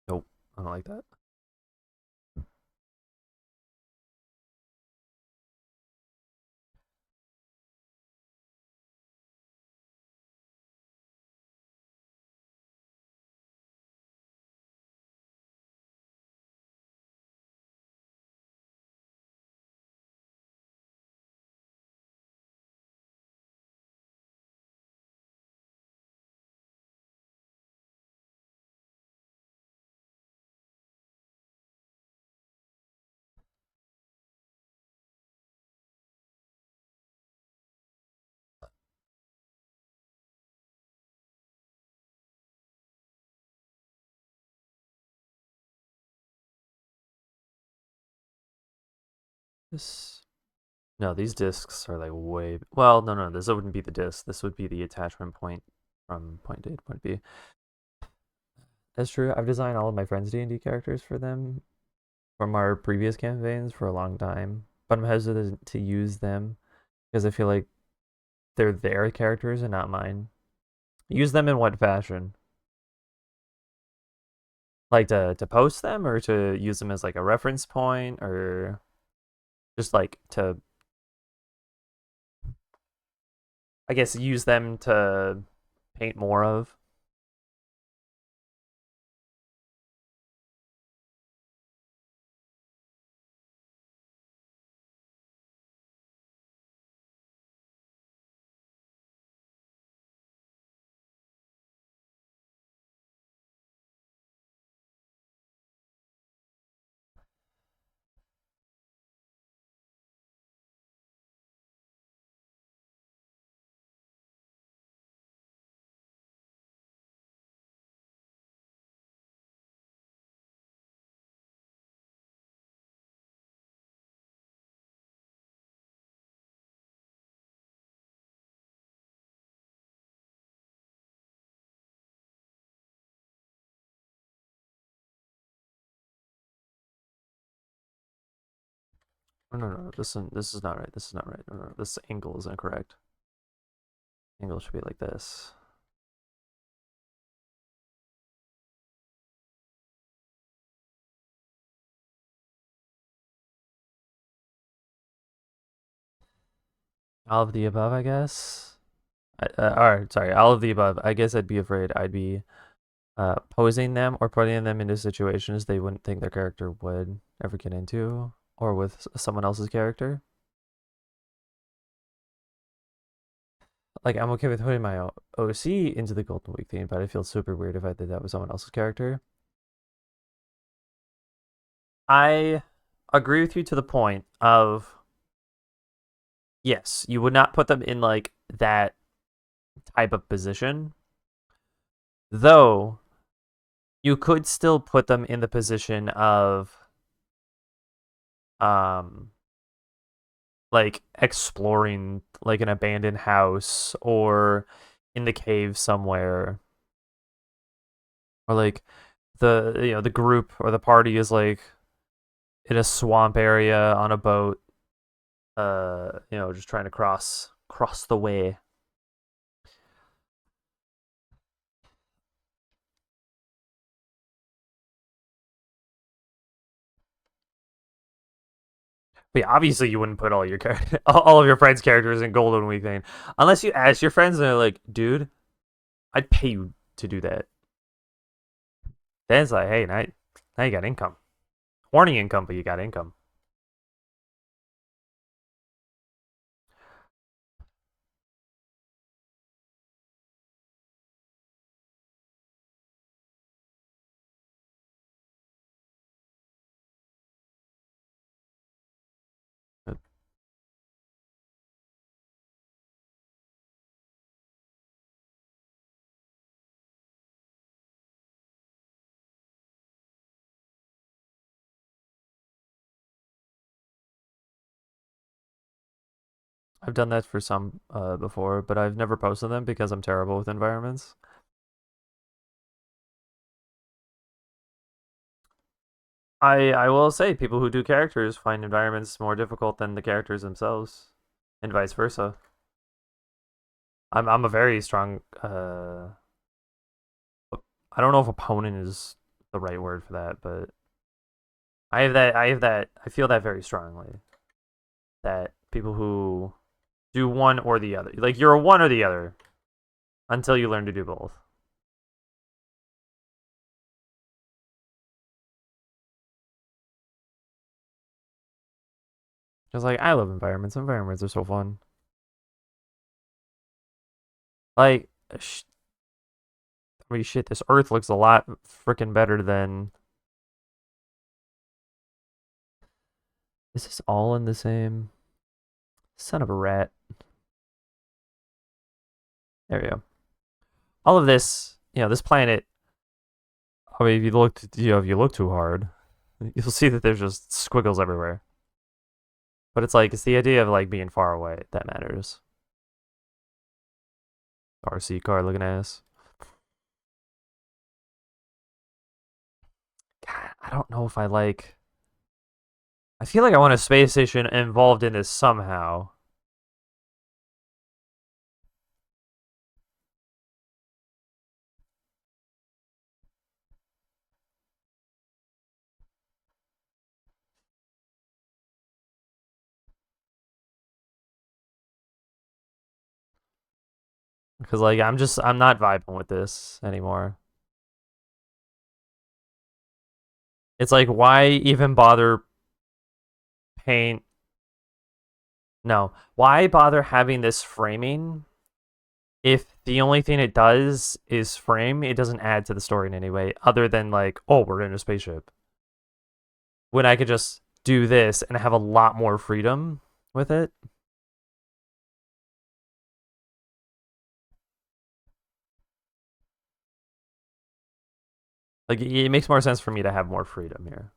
Nope, I don't like that. This No, these discs are like way well. No, this wouldn't be the disc. This would be the attachment point from point A to point B. That's true. I've designed all of my friends' D&D characters for them from our previous campaigns for a long time, but I'm hesitant to use them because I feel like they're their characters and not mine. Use them in what fashion? Like to post them or to use them as like a reference point or just like to I guess use them to paint more of. No. This is not right. This is not right. No. This angle is incorrect. Angle should be like this. All of the above, I guess. All right, sorry. All of the above. I guess I'd be afraid I'd be posing them or putting them into situations they wouldn't think their character would ever get into, or with someone else's character. Like I'm okay with putting my OC into the Golden Week theme, but I feel super weird if I did that with someone else's character. I agree with you to the point of yes, you would not put them in like that type of position, though you could still put them in the position of um like exploring like an abandoned house or in the cave somewhere, or like the group or the party is like in a swamp area on a boat, just trying to cross the way. But yeah, obviously you wouldn't put all your all of your friends' characters in Golden Week thing, unless you ask your friends and they're like, "Dude, I'd pay you to do that." Then it's like, "Hey, now you got income, horny income, but you got income." I've done that for some before, but I've never posted them because I'm terrible with environments. I will say people who do characters find environments more difficult than the characters themselves, and vice versa. I'm a very strong I don't know if opponent is the right word for that, but I feel that very strongly. That people who do one or the other. Like you're a one or the other until you learn to do both. Just like I love environments. Environments are so fun. Like I mean, shit, this Earth looks a lot freaking better than. Is this all in the same? Son of a rat. There we go. All of this, this planet. I mean, if you look too hard, you'll see that there's just squiggles everywhere. But it's the idea of like being far away that matters. RC car looking ass. God, I don't know if I like. I feel like I want a space station involved in this somehow. Because like I'm not vibing with this anymore. It's like why even bother paint no. Why bother having this framing if the only thing it does is frame, it doesn't add to the story in any way other than like, oh, we're in a spaceship. When I could just do this and have a lot more freedom with it. Like it makes more sense for me to have more freedom here.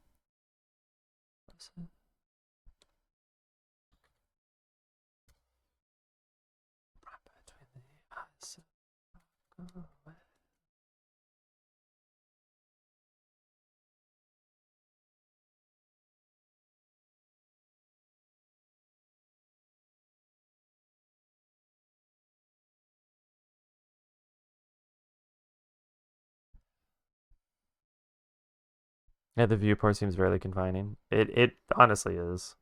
Yeah, the viewport seems fairly confining. It honestly is.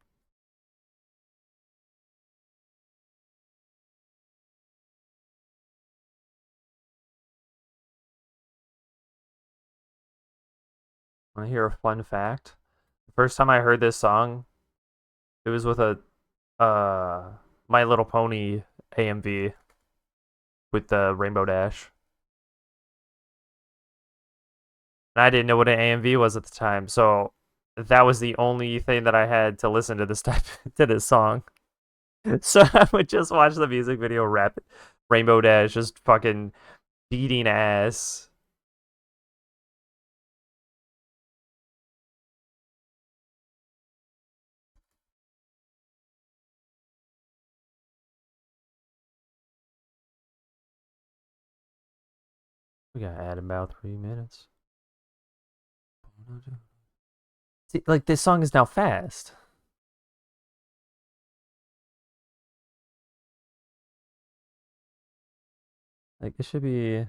Want to hear a fun fact? The first time I heard this song, it was with a uh My Little Pony AMV with the Rainbow Dash. And I didn't know what an AMV was at the time, so that was the only thing that I had to listen to this type to this song. So I would just watch the music video rap Rainbow Dash just fucking beating ass. We gotta add about 3 minutes. See, like this song is now fast. Like it should be.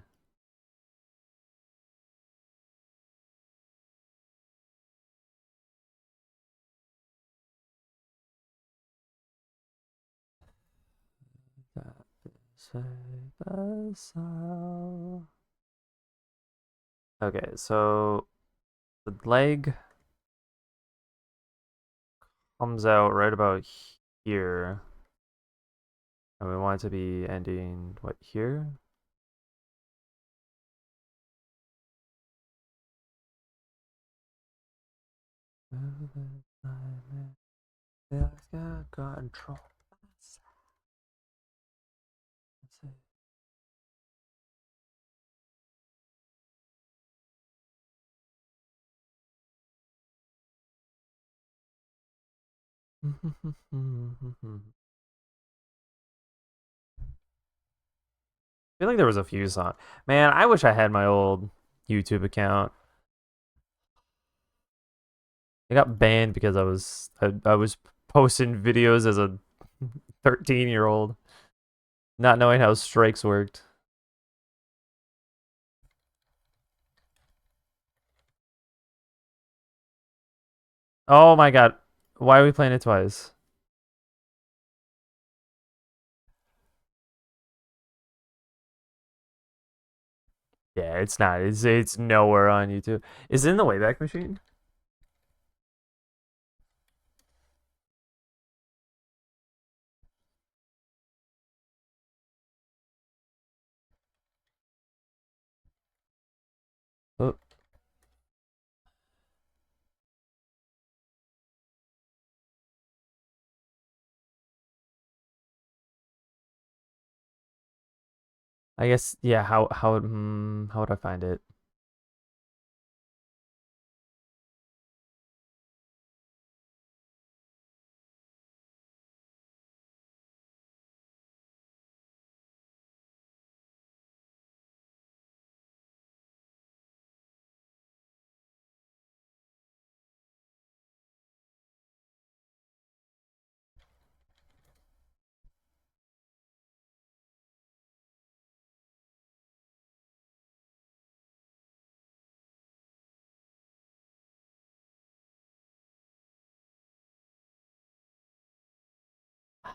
Okay, so the leg comes out right about here. And we want it to be ending, what, here? Yeah, control. I feel like there was a few songs. Man, I wish I had my old YouTube account. I got banned because I was posting videos as a 13-year-old, not knowing how strikes worked. Oh my god. Why are we playing it twice? Yeah, it's not. It's nowhere on YouTube. Is it in the Wayback Machine? Oh, I guess yeah. How would I find it?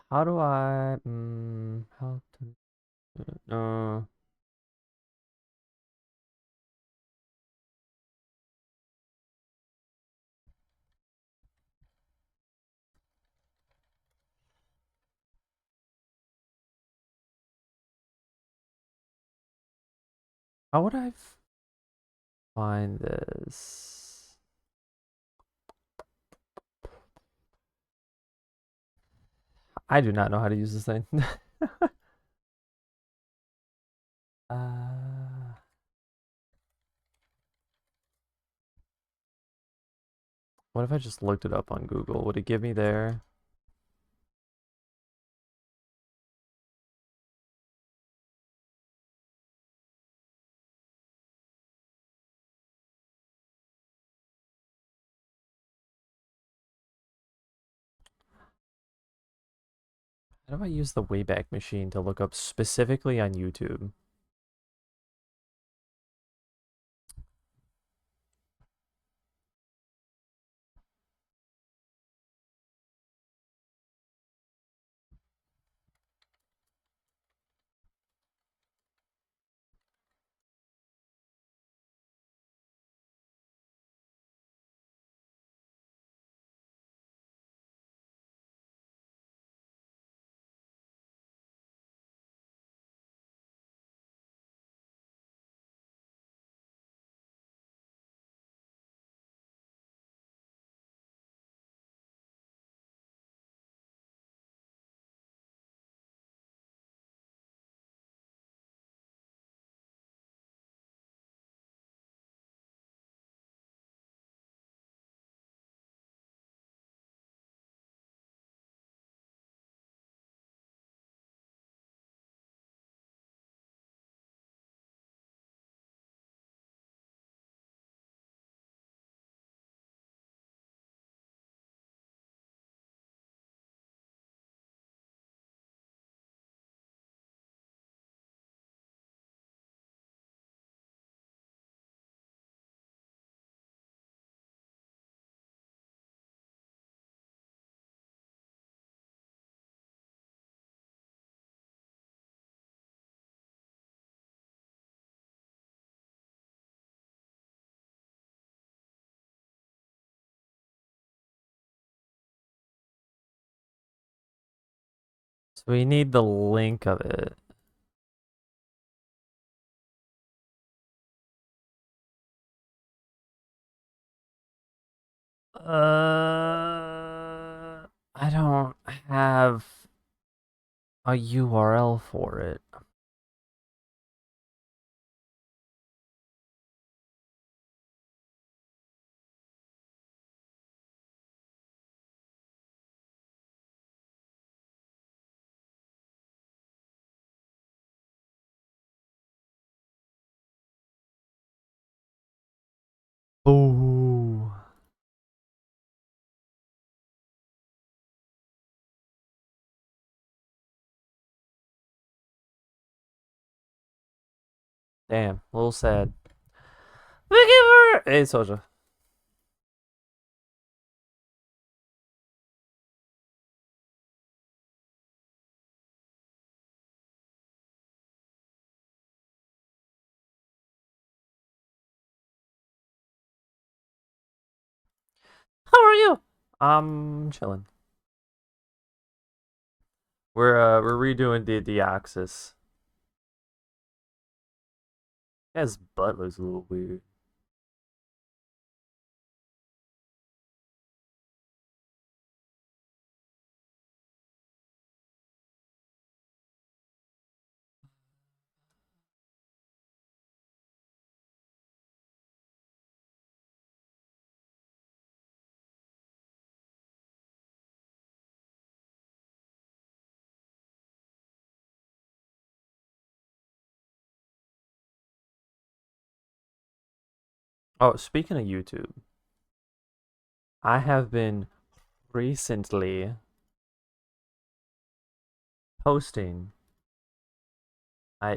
How do I? How to? How would I find this? I do not know how to use this thing. uh, what if I just looked it up on Google? Would it give me there? How do I use the Wayback Machine to look up specifically on YouTube? We need the link of it. I don't have a URL for it. Ooh. Damn, a little sad. Hey, Soja. How are you? I'm chilling. We're redoing the Deoxys. His butt looks a little weird. Oh, speaking of YouTube, I have been recently posting.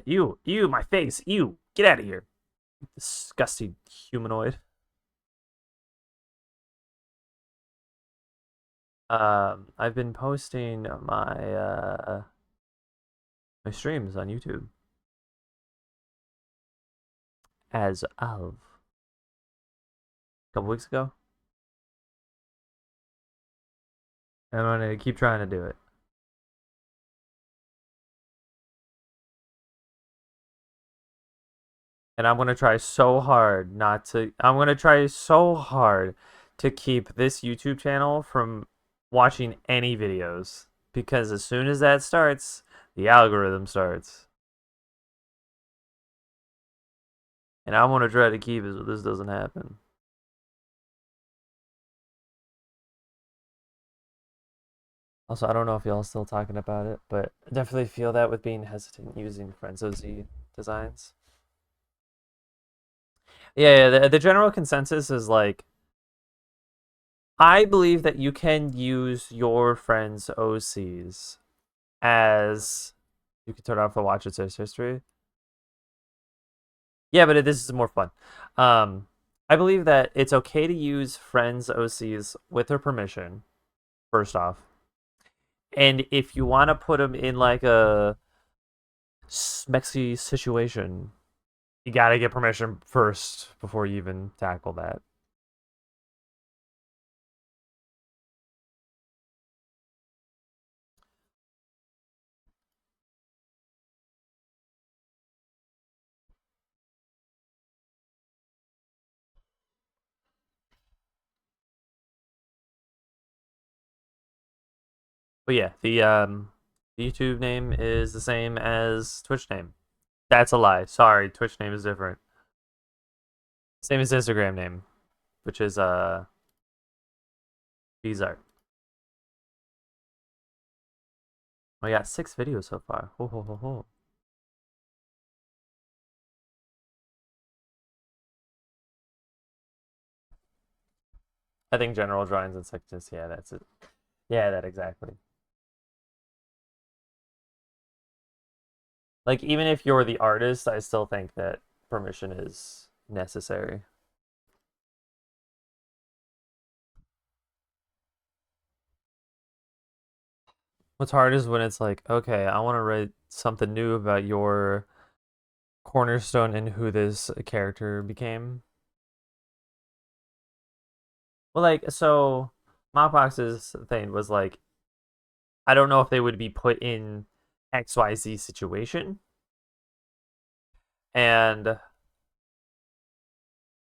Ew, my face, ew, get out of here, disgusting humanoid. I've been posting my streams on YouTube as of a couple weeks ago. I'm gonna keep trying to do it. And I'm gonna try so hard not to. I'm gonna try so hard to keep this YouTube channel from watching any videos because as soon as that starts, the algorithm starts, and I want to try to keep it so this doesn't happen. Also, I don't know if y'all still talking about it, but I definitely feel that with being hesitant using FriendZZ designs. Yeah, the general consensus is like I believe that you can use your friend's OCs as you can turn off the watch it says history. Yeah, but this is more fun. I believe that it's okay to use friends' OCs with their permission, first off. And if you want to put them in like a smexy situation, you gotta get permission first before you even tackle that. But yeah, the YouTube name is the same as Twitch name. That's a lie. Sorry, Twitch name is different. Same as Instagram name, which is Bizarre. We got 6 videos so far. Ho ho ho ho. I think general drawings and sickness. Yeah, that's it. Yeah, that exactly. Like even if you're the artist, I still think that permission is necessary. What's hard is when it's like, okay, I want to write something new about your cornerstone and who this character became. Well, like so, Mopbox's thing was like I don't know if they would be put in XYZ situation. And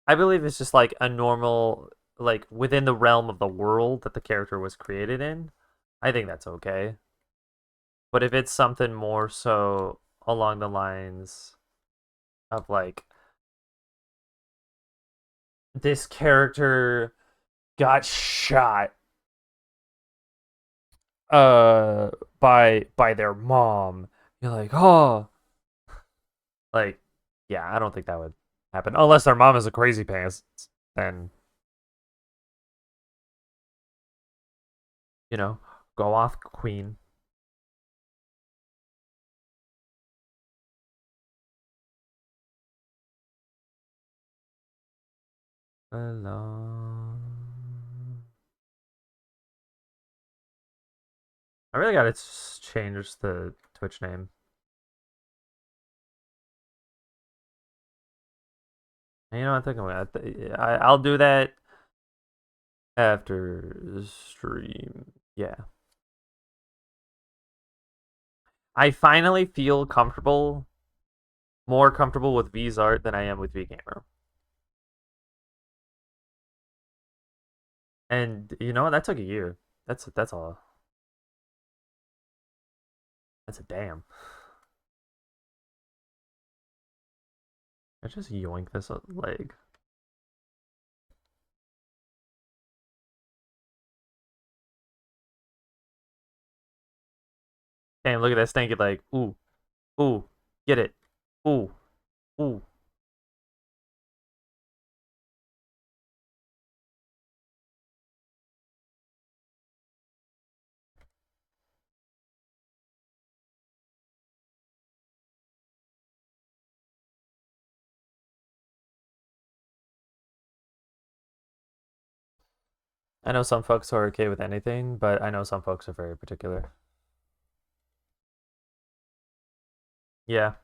I believe it's just like a normal, like within the realm of the world that the character was created in. I think that's okay. But if it's something more so along the lines of like this character got shot uh by their mom, you're like, "Oh, like yeah, I don't think that would happen unless their mom is a crazy pants, then you know, go off queen." Alone. I really gotta change the Twitch name. And you know, I think I'm gonna. I'll do that after stream. Yeah, I finally feel comfortable, more comfortable with V's art than I am with V Gamer. And you know what? That took a year. That's all. That's a damn. I just yoink this leg. Damn, look at that stinky leg. Ooh, ooh, get it. Ooh, ooh. I know some folks are okay with anything, but I know some folks are very particular. Yeah,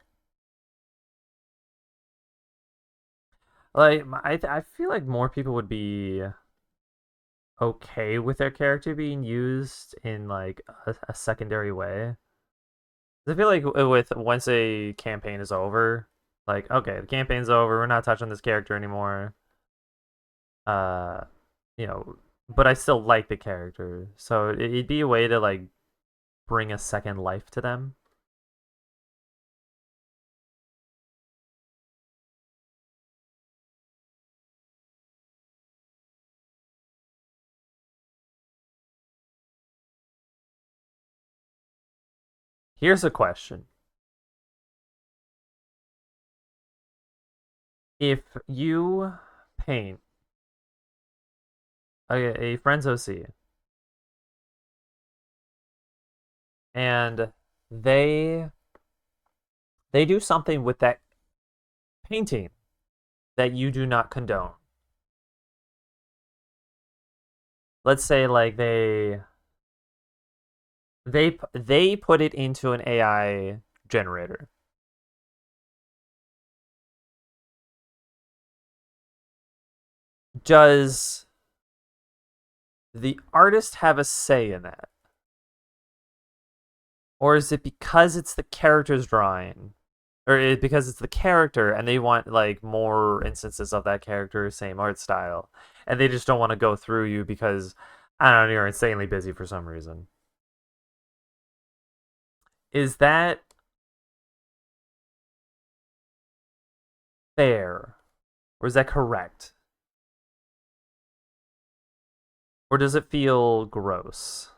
like I feel like more people would be okay with their character being used in like a secondary way. I feel like with once a campaign is over, like okay, the campaign's over, we're not touching this character anymore. Uh, you know, but I still like the character, so it'd be a way to like bring a second life to them. Here's a question: if you paint a friend's OC and they they do something with that painting that you do not condone. Let's say like they put it into an AI generator. Does the artist have a say in that? Or is it because it's the character's drawing? Or because it's the character and they want like more instances of that character, same art style, and they just don't want to go through you because I don't know, you're insanely busy for some reason. Is that fair? Or is that correct? Or does it feel gross?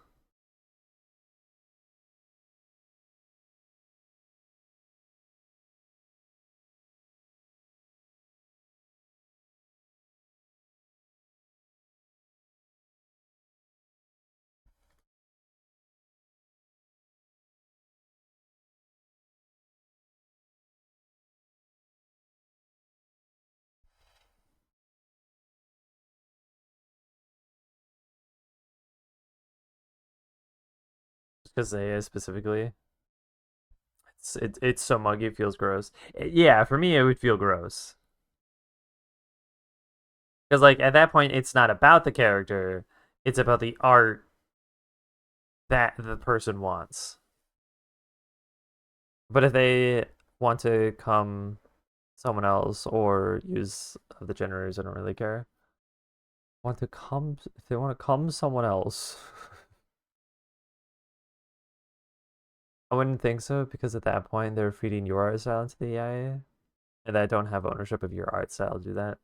Because they specifically, it's so muggy, it feels gross. Yeah, for me, it would feel gross because like at that point, it's not about the character; it's about the art that the person wants. But if they want to come someone else or use the generators, I don't really care. Want to come if they want to come someone else. I wouldn't think so because at that point they're feeding your art style into the AI, and I don't have ownership of your art style to do that.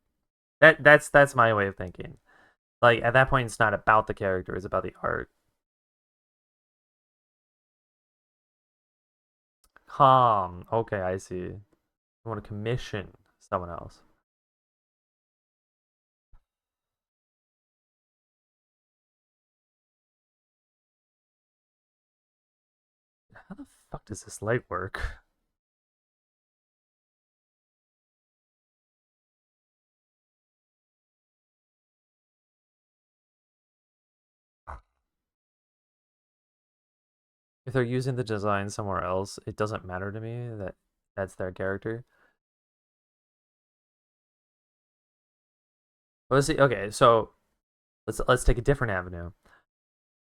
That's my way of thinking. Like at that point, it's not about the character; it's about the art. Calm. Okay, I see. You want to commission someone else. How the fuck does this light work? If they're using the design somewhere else, it doesn't matter to me that that's their character. Well, let's see. Okay, so let's take a different avenue.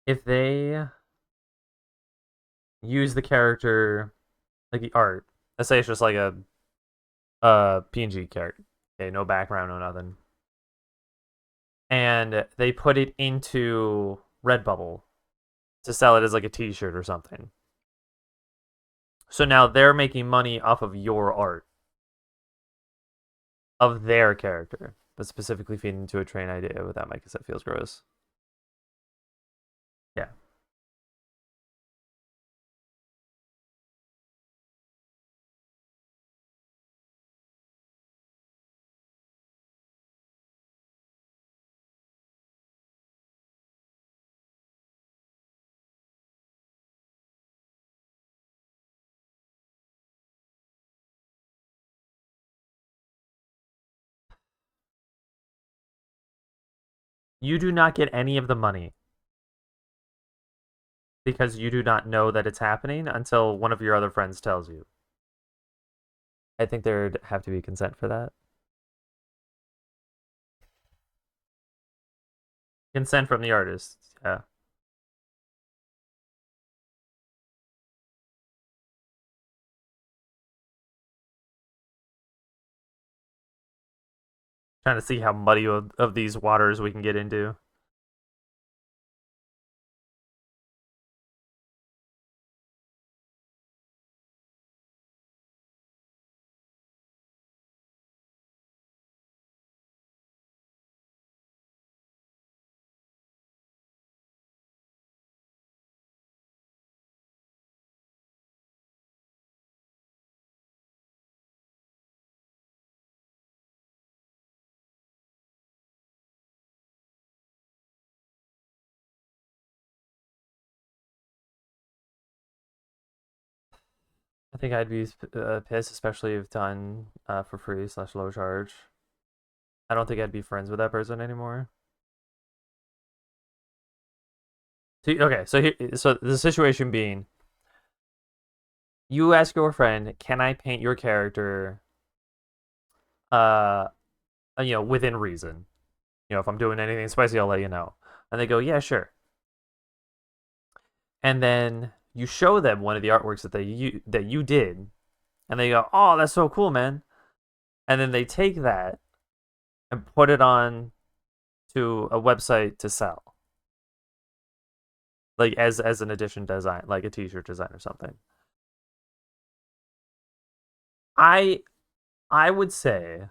If they use the character like the art, let's say it's just like a PNG character. Okay, no background, no nothing. And they put it into Redbubble to sell it as like a t-shirt or something. So now they're making money off of your art of their character, but specifically feeding into a train idea with that mic because that feels gross. Yeah. You do not get any of the money because you do not know that it's happening until one of your other friends tells you. I think there'd have to be consent for that. Consent from the artist. Yeah. Trying to see how muddy of these waters we can get into. I think I'd be pissed, especially if done for free slash low charge. I don't think I'd be friends with that person anymore. Okay, so the situation being, you ask your friend, "Can I paint your character?" Uh, within reason. If I'm doing anything spicy, I'll let you know. And they go, "Yeah, sure." And then you show them one of the artworks that you did, and they go, "Oh, that's so cool, man!" And then they take that and put it on to a website to sell, like as an addition design, like a T-shirt design or something. I I would say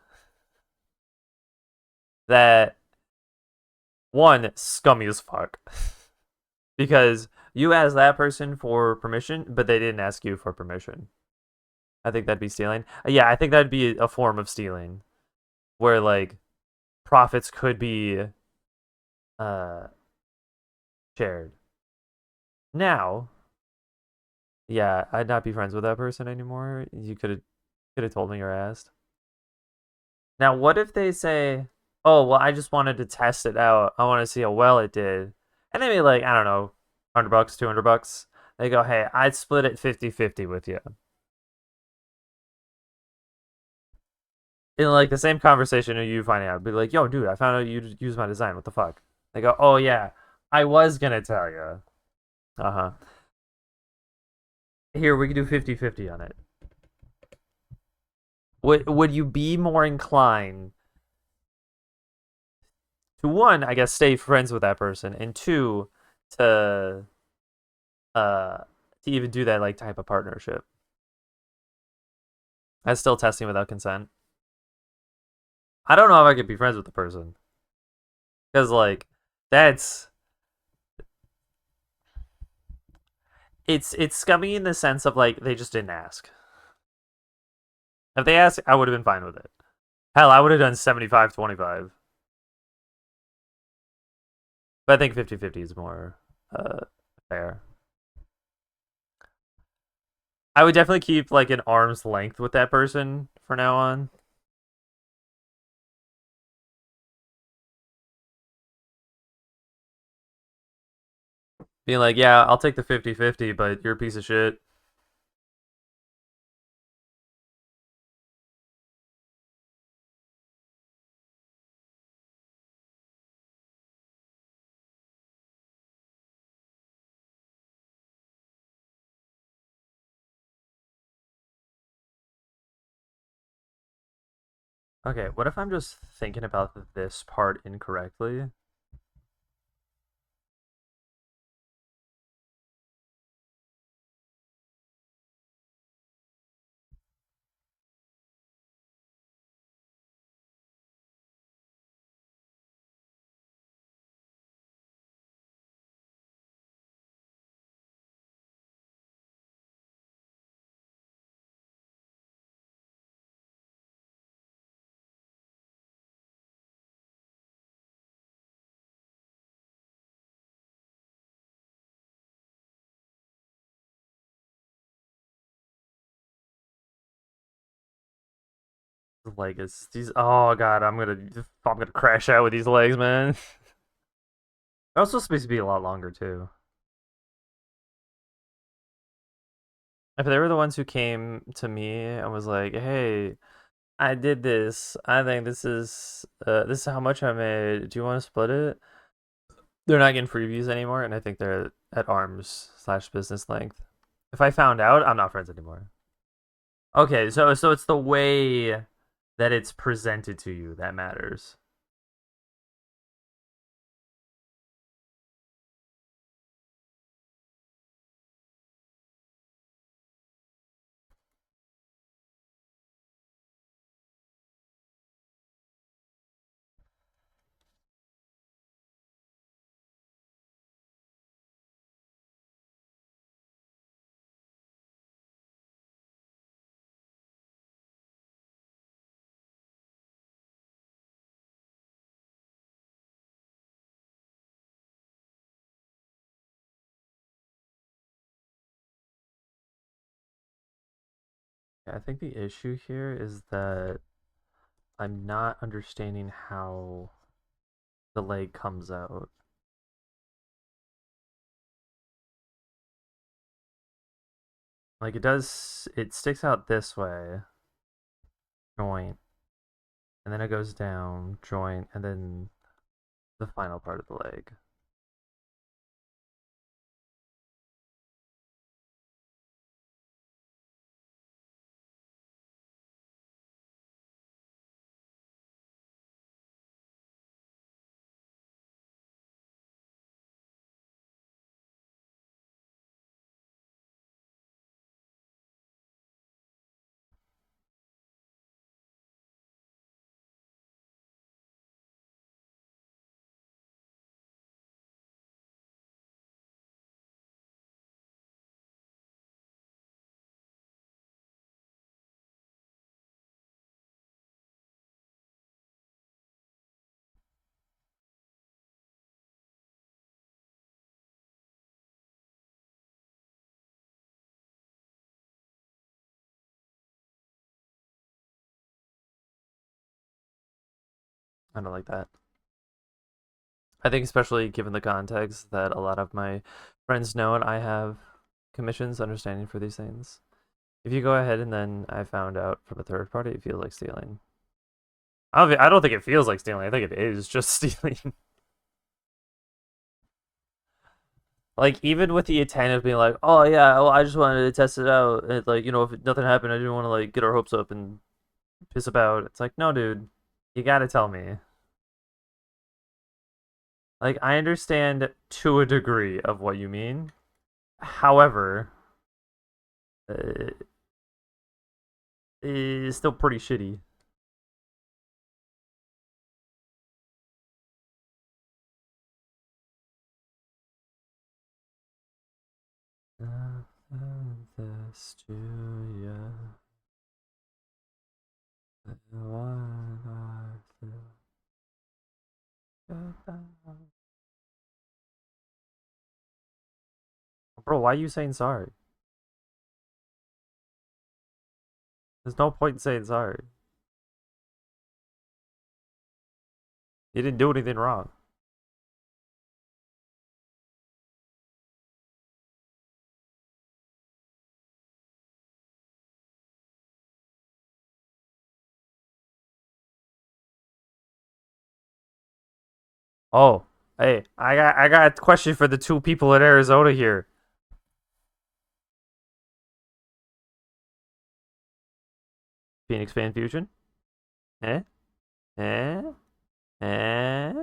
that one scummy as fuck because you asked that person for permission, but they didn't ask you for permission. I think that'd be stealing. Yeah, I think that'd be a form of stealing, where like profits could be uh shared. Now, yeah, I'd not be friends with that person anymore. You could have told me or asked. Now, what if they say, "Oh, well, I just wanted to test it out. I want to see how well it did," and they made like I don't know, $100, $200. They go, "Hey, I'd split it 50-50 with you." In like the same conversation of you finding out, be like, "Yo, dude, I found out you used my design. What the fuck?" They go, "Oh yeah, I was gonna tell you." Uh-huh. Here, we can do 50-50 on it. Would you be more inclined to, one, I guess, stay friends with that person, and two, to uh to even do that like type of partnership? That's still testing without consent. I don't know if I could be friends with the person. Because like that's it's scummy in the sense of like they just didn't ask. If they asked, I would have been fine with it. Hell, I would have done 75-25. But I think 50-50 is more fair. I would definitely keep like an arm's length with that person for now on. Being like, yeah, I'll take the 50-50, but you're a piece of shit. Okay, what if I'm just thinking about this part incorrectly? Like it's these. Oh god, I'm gonna crash out with these legs, man. They're also supposed to be a lot longer too. If they were the ones who came to me and was like, "Hey, I did this. I think this is how much I made. Do you want to split it?" They're not getting freebies anymore, and I think they're at arms/business length. If I found out, I'm not friends anymore. Okay, so it's the way that it's presented to you that matters. I think the issue here is that I'm not understanding how the leg comes out. Like it sticks out this way, joint, and then it goes down, joint, and then the final part of the leg. I don't like that. I think especially given the context that a lot of my friends know and I have commissions understanding for these things. If you go ahead and then I found out from a third party, it feels like stealing. I don't think it feels like stealing. I think it is just stealing. Like even with the intent of being like, oh yeah, well I just wanted to test it out. And, like if nothing happened, I didn't want to like get our hopes up and piss about. It's like, no, dude, you gotta tell me. Like I understand to a degree of what you mean. However, uh, it's still pretty shitty. This to you. Bro, why are you saying sorry? There's no point in saying sorry. You didn't do anything wrong. Oh, hey, I got a question for the two people in Arizona here. Phoenix Fan Fusion? Eh? Eh? Eh?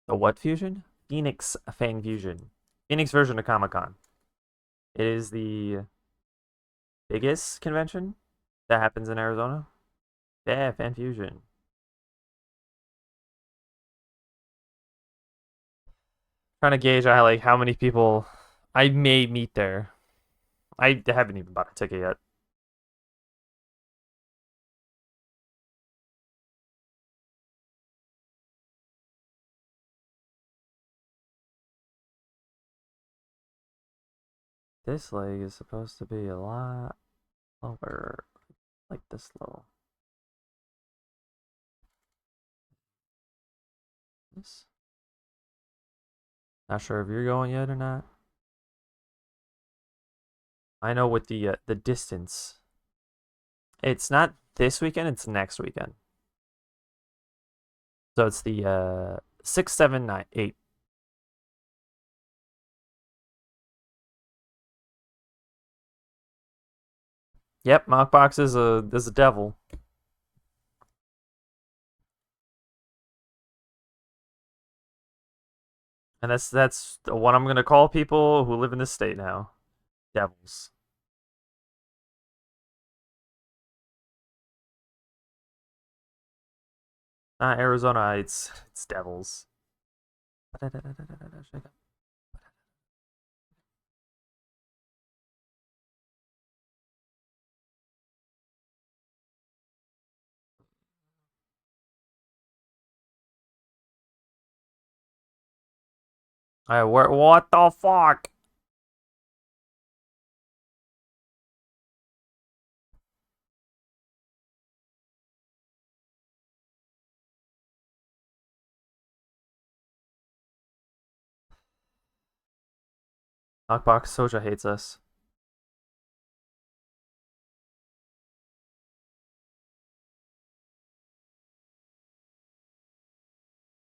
The what fusion? Phoenix Fan Fusion. Phoenix version of Comic Con. It is the biggest convention that happens in Arizona. Yeah, Fan Fusion. Trying to gauge how many people I may meet there. I haven't even bought a ticket yet. This leg is supposed to be a lot lower, like this low. This. Not sure if you're going yet or not. I know with the distance, it's not this weekend. It's next weekend. So it's the 6, 7, 9, 8. Yep, Mockbox is a devil, and that's what I'm gonna call people who live in this state now. Devils. Not Arizona. It's devils. Hey, what the fuck? Knockbox Soja hates us,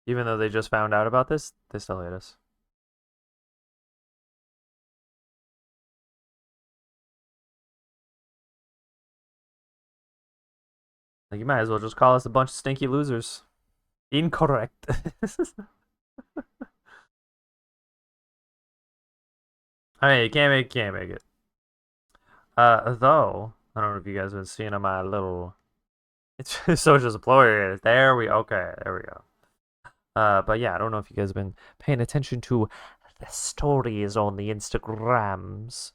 even though they just found out about this. They still hate us. Like you might as well just call us a bunch of stinky losers. Incorrect. I mean, you can't make it. Though I don't know if you guys have been seeing on my little it's social employer. There we okay. There we go. But yeah, I don't know if you guys have been paying attention to the stories on the Instagrams.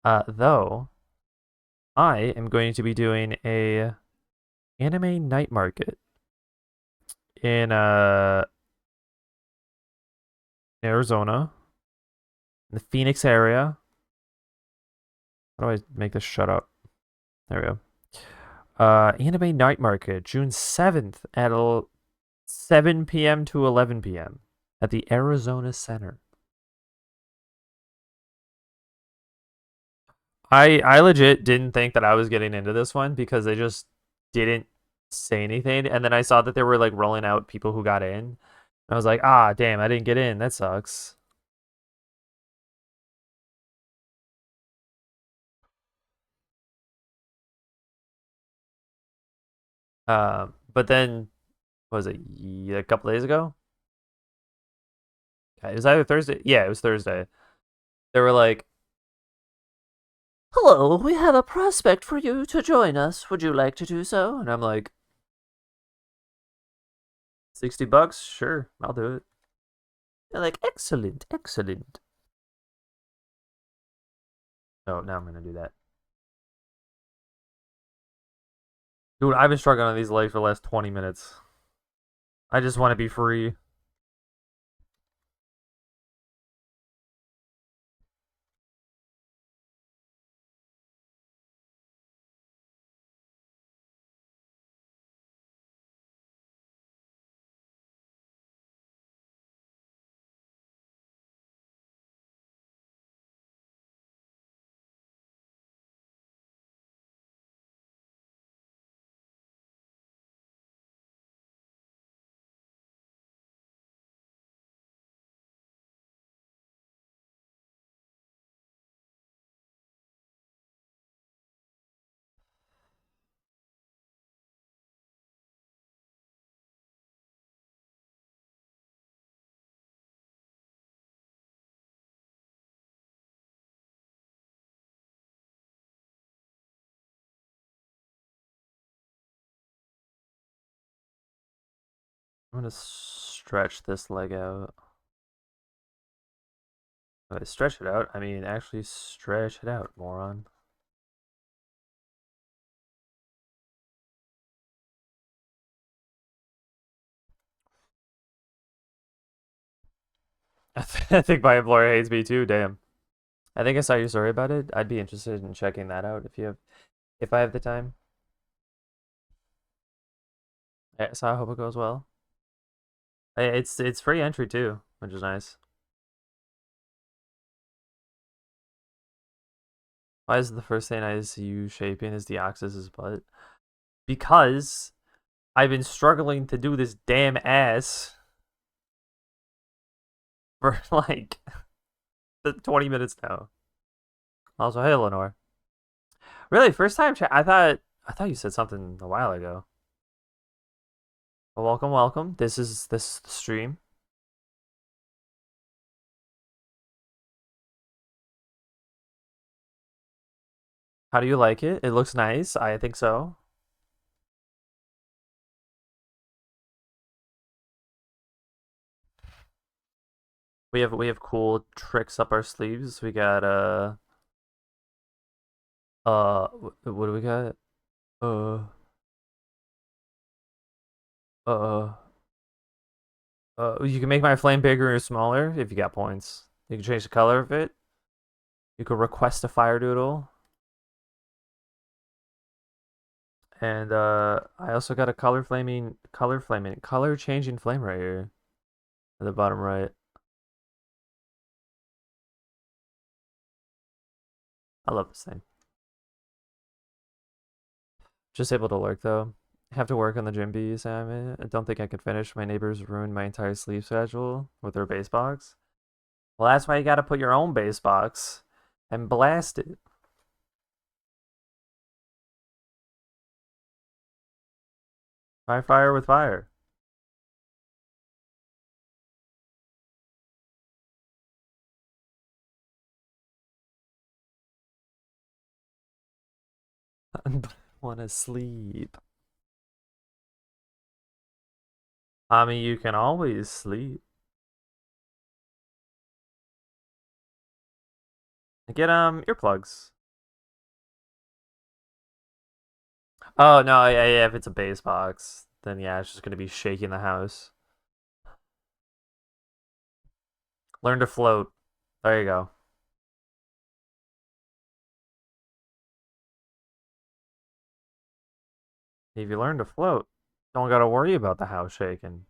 Though I am going to be doing a anime night market in Arizona, in the Phoenix area. How do I make this shut up? There we go. Anime Night Market, June 7th at 7 p.m. to 11 p.m. at the Arizona Center. I legit didn't think that I was getting into this one because they just didn't say anything, and then I saw that they were like rolling out people who got in. And I was like, ah, damn, I didn't get in. That sucks. But then what was it a couple days ago? It was either Thursday. Yeah, it was Thursday. They were like, "Hello, we have a prospect for you to join us. Would you like to do so?" And I'm like, $60? Sure, I'll do it. They're like, excellent, excellent. Oh, now I'm gonna do that. Dude, I've been struggling on these legs for the last 20 minutes. I just want to be free. I'm gonna stretch this leg out. Stretch it out? I mean, actually stretch it out, moron. I think my employer hates me too. Damn. I think I saw your story about it. I'd be interested in checking that out if I have the time. Yeah, so I hope it goes well. It's free entry too, which is nice. Why is the first thing I see you shaping is Deoxys's butt? Because I've been struggling to do this damn ass for like 20 minutes now. Also, hey Lenore. Really, first time chat. I thought you said something a while ago. Well, welcome, welcome. This is the stream. How do you like it? It looks nice. I think so. We have cool tricks up our sleeves. We got what do we got? Uh uh you can make my flame bigger or smaller if you got points. You can change the color of it. You could request a fire doodle. And I also got a color changing flame right here at the bottom right. I love this thing. Just able to lurk though. Have to work on the gym bee assignment. I don't think I could finish. My neighbors ruined my entire sleep schedule with their base box. Well, that's why you gotta put your own base box and blast it. Fight fire with fire. Wanna sleep. I mean, you can always sleep. Get earplugs. Oh no, yeah, if it's a base box, then yeah, it's just gonna be shaking the house. Learn to float. There you go. If you learn to float, don't gotta worry about the house shaking.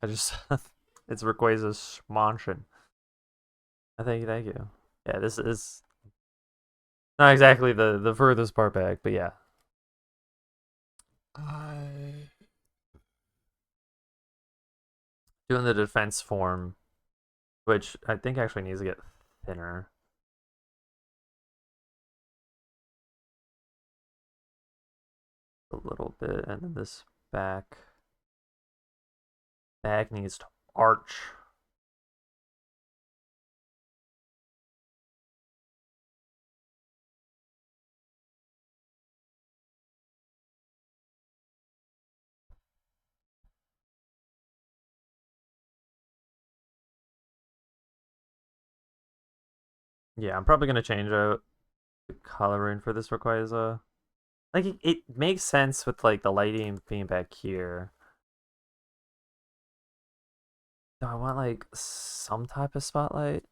I just it's Rayquaza's Schmonchen. I thank you. Yeah, this is not exactly the furthest part back, but yeah. I doing the defense form, which I think actually needs to get thinner a little bit, and then this back needs to arch. Yeah, I'm probably gonna change out the coloring for this Rayquaza. Like it makes sense with like the lighting being back here. Do I want like some type of spotlight?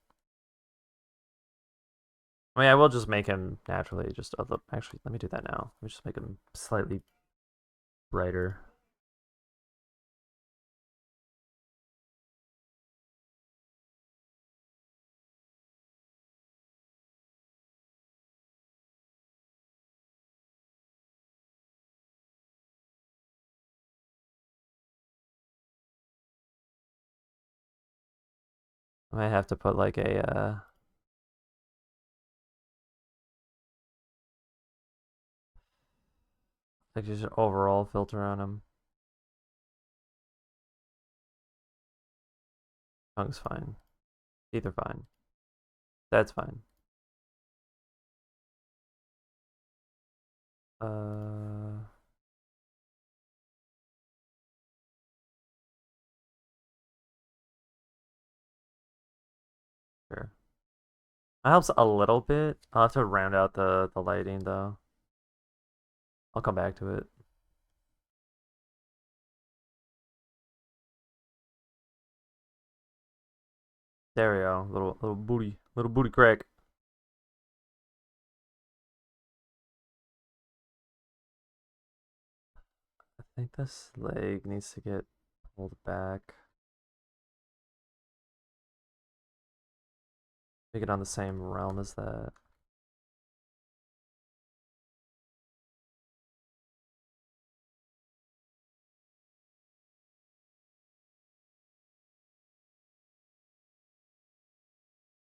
I mean, I will just make him naturally just other. Actually, let me do that now. Let me just make him slightly brighter. I might have to put like a like just an overall filter on him. Tongue's fine. Teeth are fine. That's fine. Uh, sure. That helps a little bit. I'll have to round out the lighting though. I'll come back to it. There we go. Little booty crack. I think this leg needs to get pulled back. Make it on the same realm as that.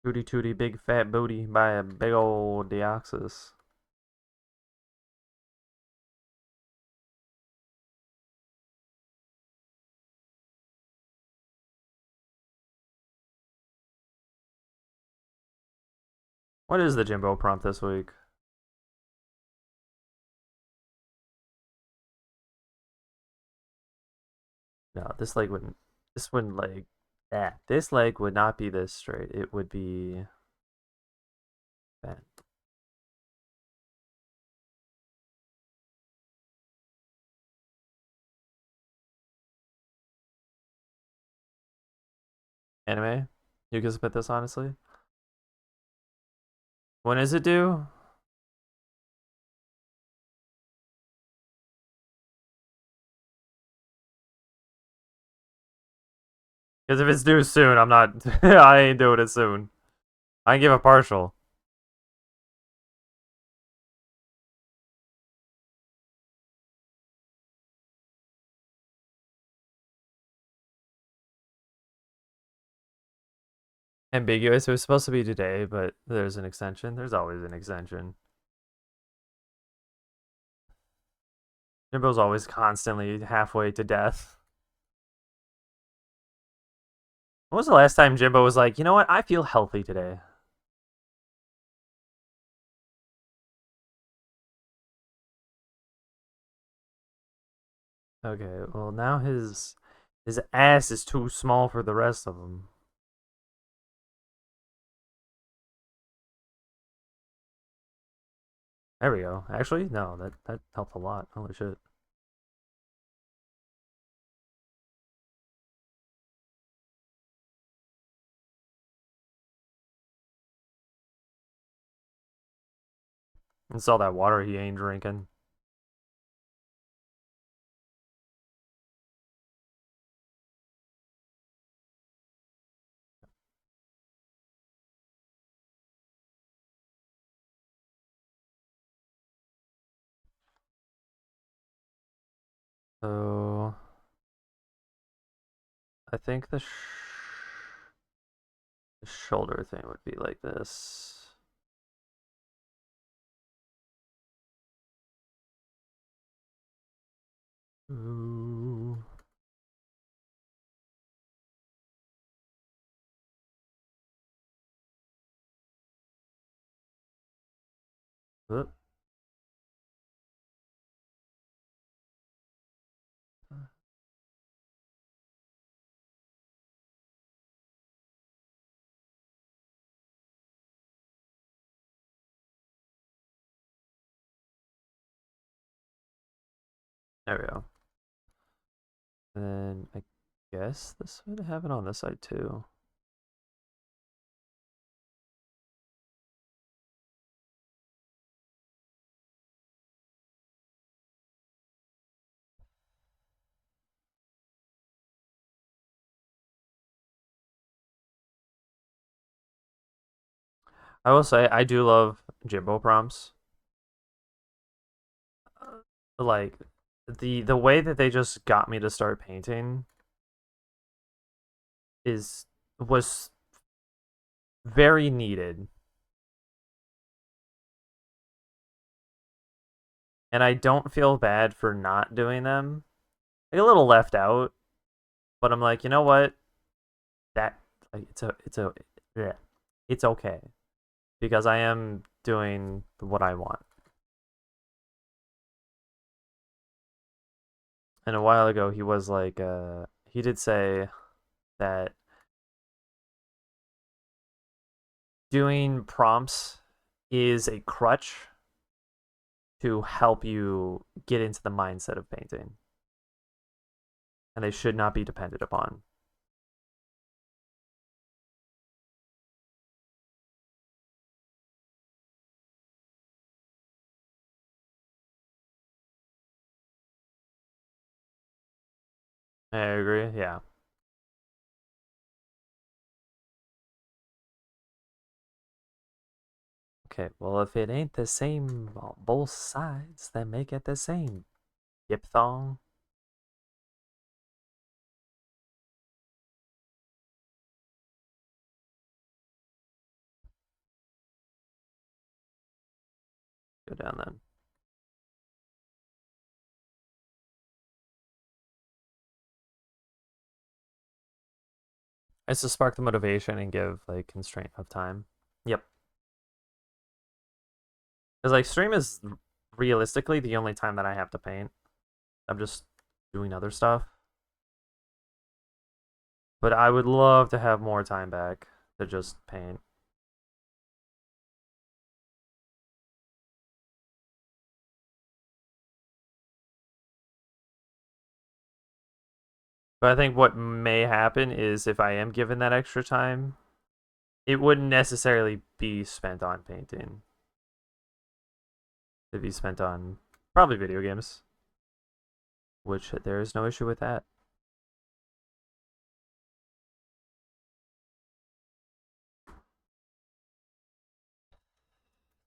Tootie tootie, big fat booty by a big old Deoxys. What is the Jimbo prompt this week? No, this leg wouldn't. This wouldn't leg. Yeah, this leg would not be this straight. It would be bent. Anime? You can spit this honestly. When is it due? Because if it's due soon, I'm not. I ain't doing it soon. I can give a partial. Ambiguous. It was supposed to be today, but there's an extension. There's always an extension. Jimbo's always constantly halfway to death. When was the last time Jimbo was like, you know what? I feel healthy today. Okay, well now his ass is too small for the rest of them. There we go. Actually, no, that helped a lot. Holy shit. It's all that water he ain't drinking. So I think the shoulder thing would be like this. Ooh. Oop. There we go. And then I guess this would have it on this side too. I will say I do love Jimbo prompts. Like the way that they just got me to start painting is was very needed. And I don't feel bad for not doing them. Like a little left out, but I'm like, you know what? That like yeah, it's okay because I am doing what I want. And a while ago he was like he did say that doing prompts is a crutch to help you get into the mindset of painting, and they should not be depended upon. I agree. Yeah. Okay. Well, if it ain't the same on both sides, then make it the same. Diphthong. Go down then. It's to spark the motivation and give like constraint of time. Yep. Because like stream is realistically the only time that I have to paint. I'm just doing other stuff. But I would love to have more time back to just paint. But I think what may happen is if I am given that extra time, it wouldn't necessarily be spent on painting. It'd be spent on probably video games, which there is no issue with that.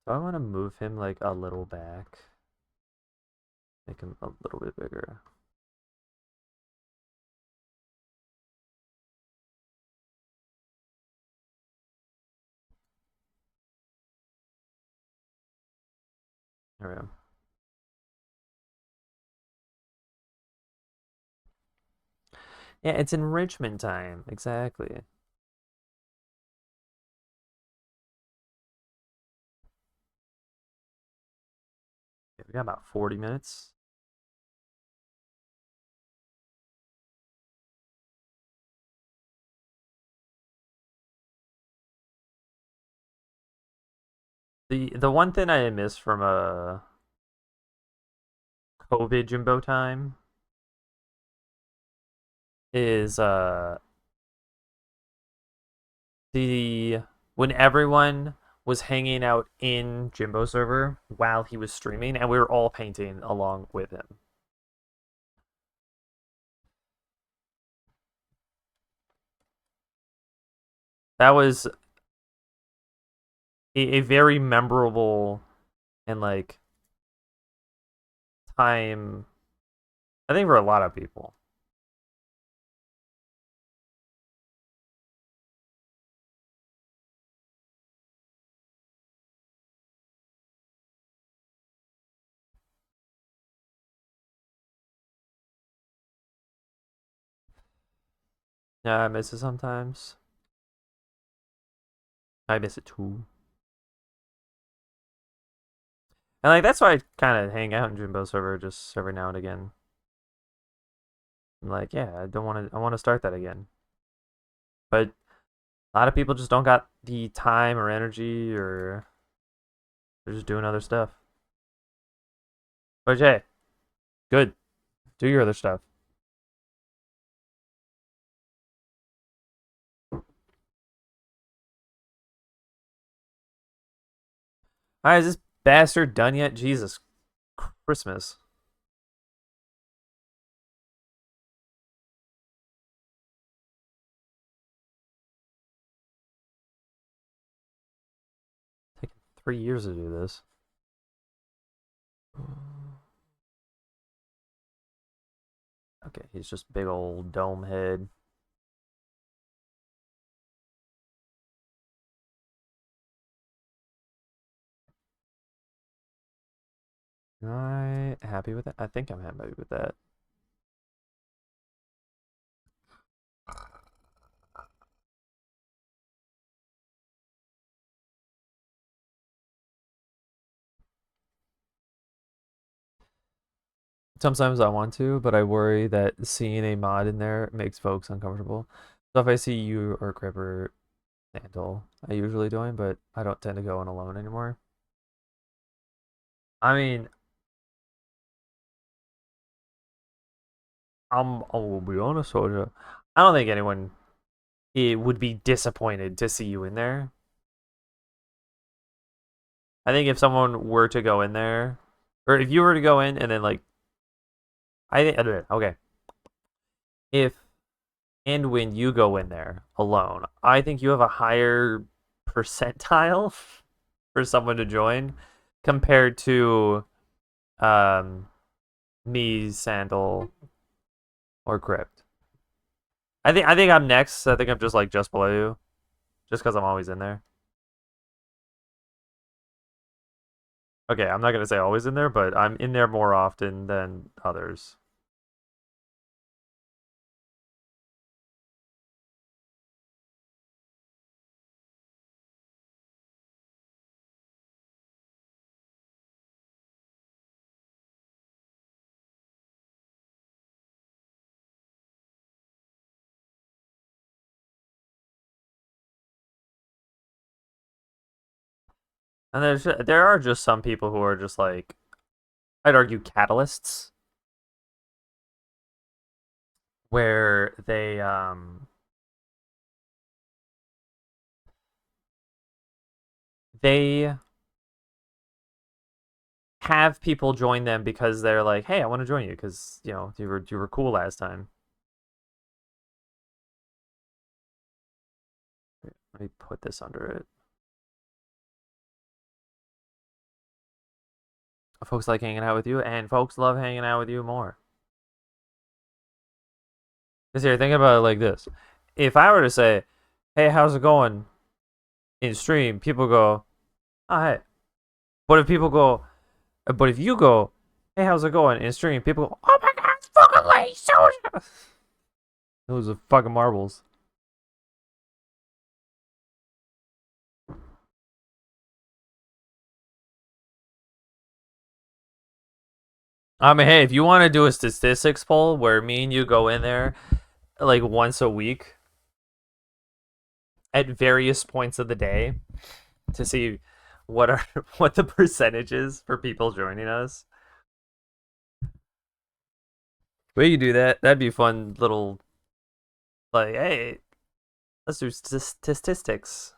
So I want to move him like a little back, make him a little bit bigger. There we go. Yeah, it's enrichment time. Exactly. Okay, we got about 40 minutes. The one thing I miss from a COVID Jimbo time is the when everyone was hanging out in Jimbo server while he was streaming, and we were all painting along with him. That was a very memorable and like time, I think, for a lot of people. Yeah, I miss it sometimes. I miss it too. And like that's why I kind of hang out in Jimbo server just every now and again. I'm like, yeah, I don't want to. I want to start that again. But a lot of people just don't got the time or energy, or they're just doing other stuff. But hey, good. Do your other stuff. All right, is this bastard done yet? Jesus Christmas. Taking 3 years to do this. Okay, he's just big old dome head. Am I happy with that? I think I'm happy with that. Sometimes I want to, but I worry that seeing a mod in there makes folks uncomfortable. So if I see you or Cripper Sandal, I usually join, but I don't tend to go in alone anymore. I mean, I will be honest with you. I don't think anyone it would be disappointed to see you in there. I think if someone were to go in there, or if you were to go in and then like, I think okay, if and when you go in there alone, I think you have a higher percentile for someone to join compared to um me, Sandal, or Crypt. I think I'm next. I think I'm just below you, just because I'm always in there. Okay, I'm not gonna say always in there, but I'm in there more often than others. And there are just some people who are just like, I'd argue, catalysts, where they have people join them because they're like, hey, I want to join you because you were cool last time. Let me put this under it. Folks like hanging out with you, and folks love hanging out with you more. Because here, think about it like this: if I were to say, "Hey, how's it going?" in stream, people go, "Oh, hey." But if you go, "Hey, how's it going?" in stream, people go, "Oh my God, it's fucking late, so." Those are fucking marbles. I mean, hey, if you want to do a statistics poll where me and you go in there like once a week at various points of the day to see what are what the percentages for people joining us. We could do that. That'd be a fun little like, hey, let's do statistics.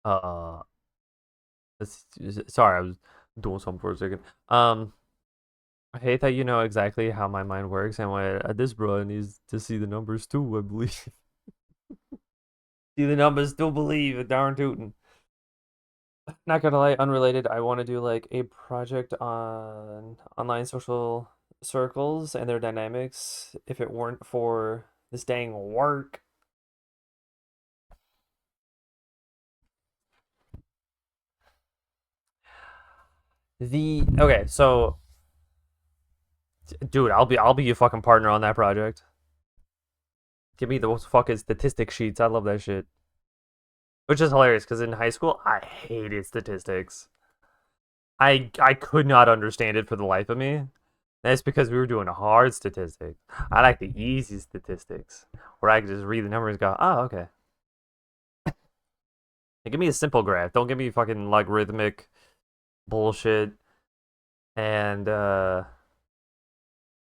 Uh, sorry, I was doing something for a second. I hate that you know exactly how my mind works, and when this bro needs to see the numbers too, I believe. See the numbers, still believe, darn tootin'. Not gonna lie, unrelated, I want to do like a project on online social circles and their dynamics if it weren't for this dang work. Okay, so dude, I'll be your fucking partner on that project. Give me those fucking statistic sheets. I love that shit. Which is hilarious because in high school I hated statistics. I could not understand it for the life of me. That's because we were doing a hard statistic. I like the easy statistics where I could just read the numbers and go, oh, okay. Give me a simple graph. Don't give me fucking logarithmic bullshit and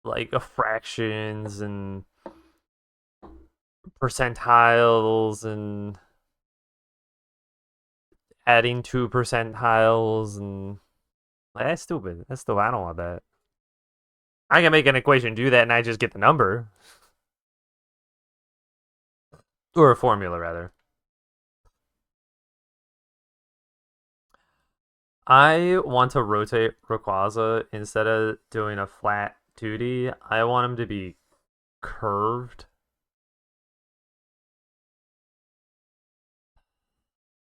like fractions and percentiles and adding two percentiles and like, that's stupid. That's stupid. I don't want that. I can make an equation, do that, and I just get the number or a formula rather. I want to rotate Rayquaza instead of doing a flat 2D. I want him to be curved,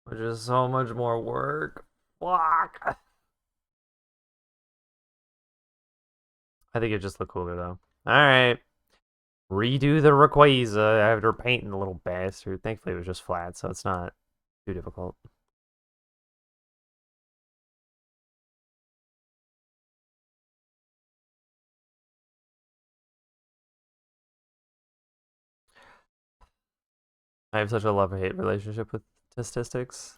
which is so much more work. Fuck. I think it just look cooler though. All right, redo the Rayquaza after painting the little bastard. Thankfully, it was just flat, so it's not too difficult. I have such a love-hate relationship with statistics.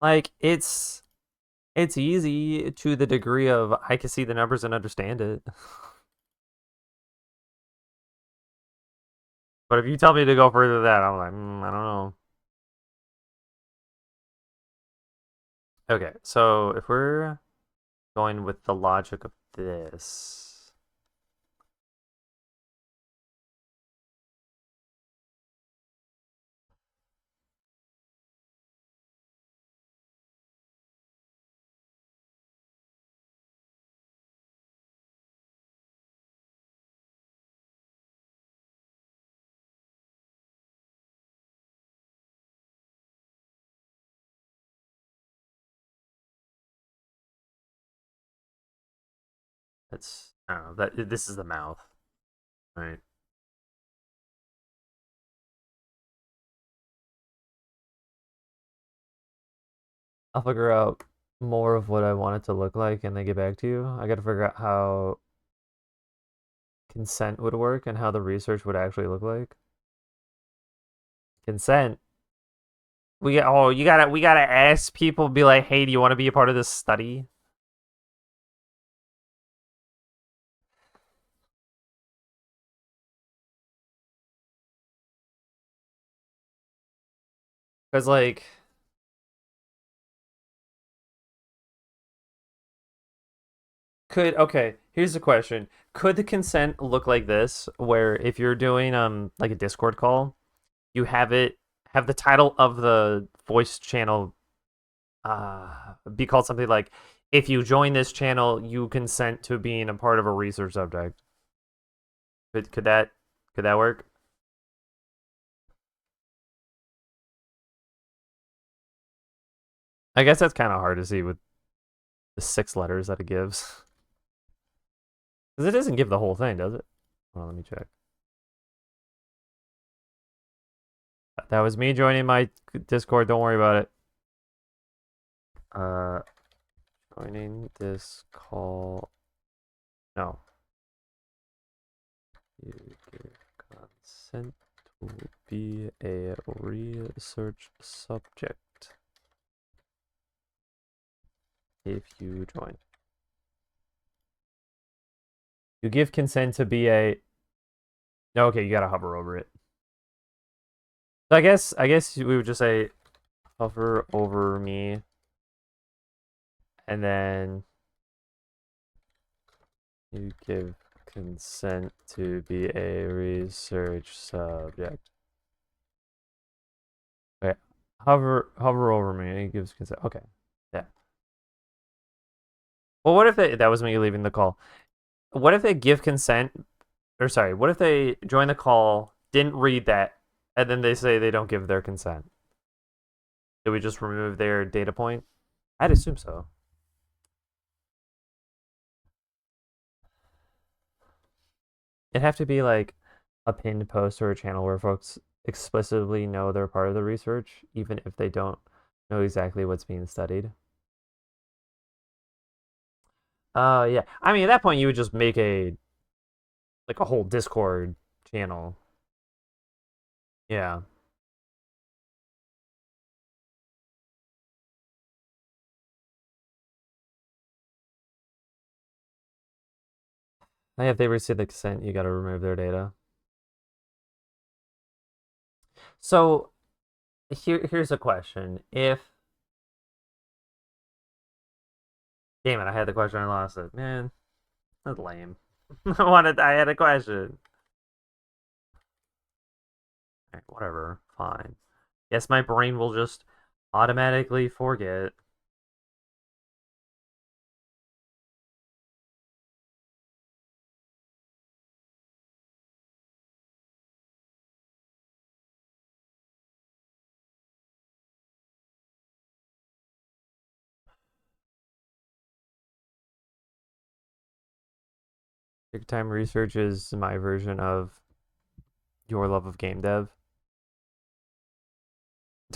Like it's easy to the degree of I can see the numbers and understand it. But if you tell me to go further than that, I'm like, I don't know. Okay, so if we're going with the logic of this, it's I don't know that this is the mouth, right? I'll figure out more of what I want it to look like and then get back to you. I got to figure out how consent would work and how the research would actually look like. Consent. We gotta ask people, be like, hey, do you want to be a part of this study? Because like could okay, here's the question. Could the consent look like this where if you're doing like a Discord call, you have the title of the voice channel be called something like if you join this channel, you consent to being a part of a research subject. Could that work? I guess that's kind of hard to see with the 6 letters that it gives. Because it doesn't give the whole thing, does it? Well, let me check. That was me joining my Discord. Don't worry about it. Uh, Joining this call. No. You give consent to be a research subject if you join. You give consent to be a. No, okay, you gotta hover over it. So I guess we would just say hover over me, and then you give consent to be a research subject. Okay. Hover over me and he gives consent. Okay. Yeah. Well, what if that was me leaving the call? What if they give consent, or sorry, what if they join the call, didn't read that, and then they say they don't give their consent? Do we just remove their data point? I'd assume so. It'd have to be like a pinned post or a channel where folks explicitly know they're part of the research, even if they don't know exactly what's being studied. Yeah. I mean, at that point, you would just make a whole Discord channel. Yeah. And if they receive the consent, you got to remove their data. So here's a question. If damn it, I had the question, I lost it. Man, that's lame. I had a question. Alright, whatever. Fine. Guess my brain will just automatically forget. Big time research is my version of your love of game dev.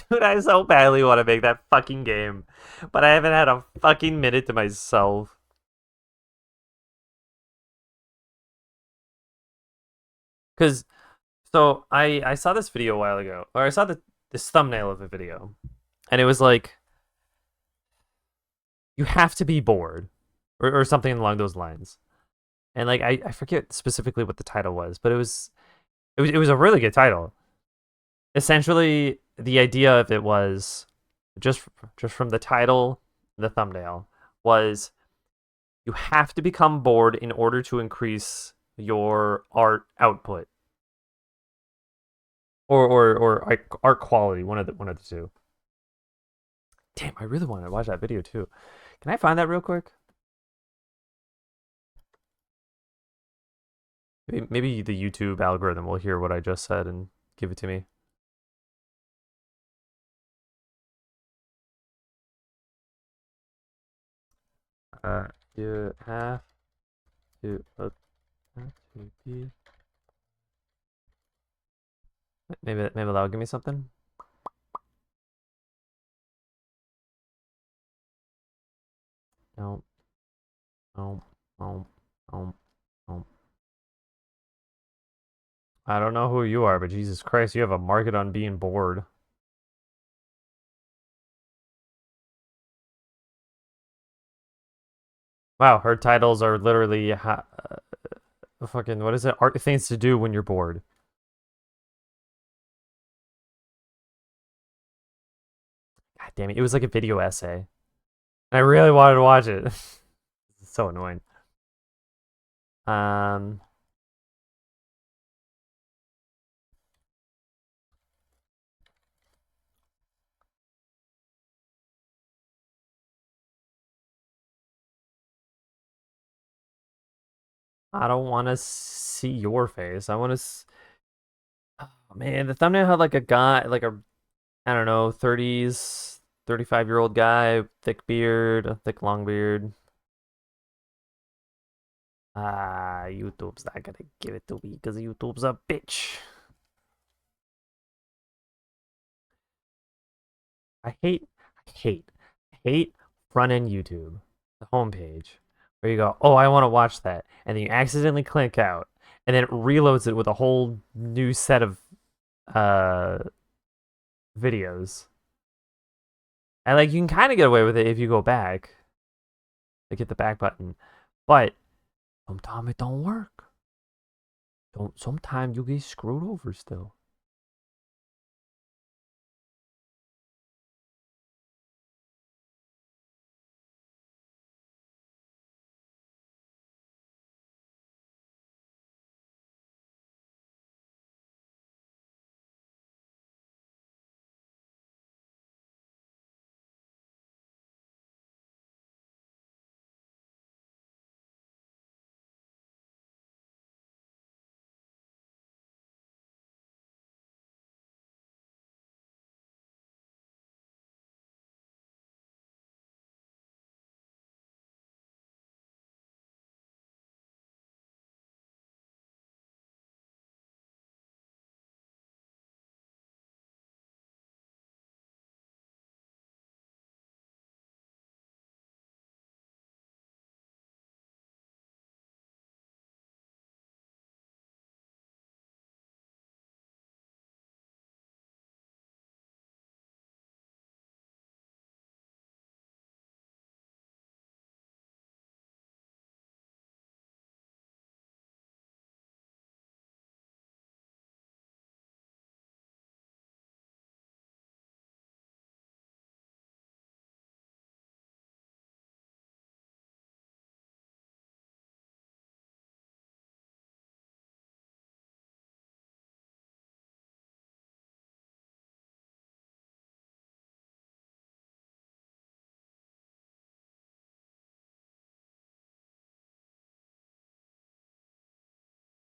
Dude, I so badly want to make that fucking game, but I haven't had a fucking minute to myself. Cause I saw this video a while ago, or I saw this thumbnail of a video, and it was like you have to be bored, or something along those lines. And like I forget specifically what the title was, but it was a really good title. Essentially, the idea of it was just just from the title, the thumbnail was you have to become bored in order to increase your art output or like art quality, one of the two. Damn, I really want to watch that video too. Can I find that real quick? Maybe the YouTube algorithm will hear what I just said and give it to me. Uh, you have to be. Maybe that'll give me something. No, no, no, no, no. I don't know who you are, but Jesus Christ, you have a market on being bored. Wow, her titles are literally fucking what is it? Art things to do when you're bored. God damn it! It was like a video essay. I really wanted to watch it. It's so annoying. Um, I don't want to see your face. I want to. Oh, man, the thumbnail had like a guy, like a I don't know, 30s, 35-year-old guy, thick beard, a thick long beard. YouTube's not gonna give it to me because YouTube's a bitch. I hate, I hate, I hate front end YouTube, the homepage, where you go, oh, I want to watch that, and then you accidentally click out, and then it reloads it with a whole new set of uh videos. And like you can kind of get away with it if you go back, like hit the back button, but sometimes it don't work. Don't sometimes you get screwed over still.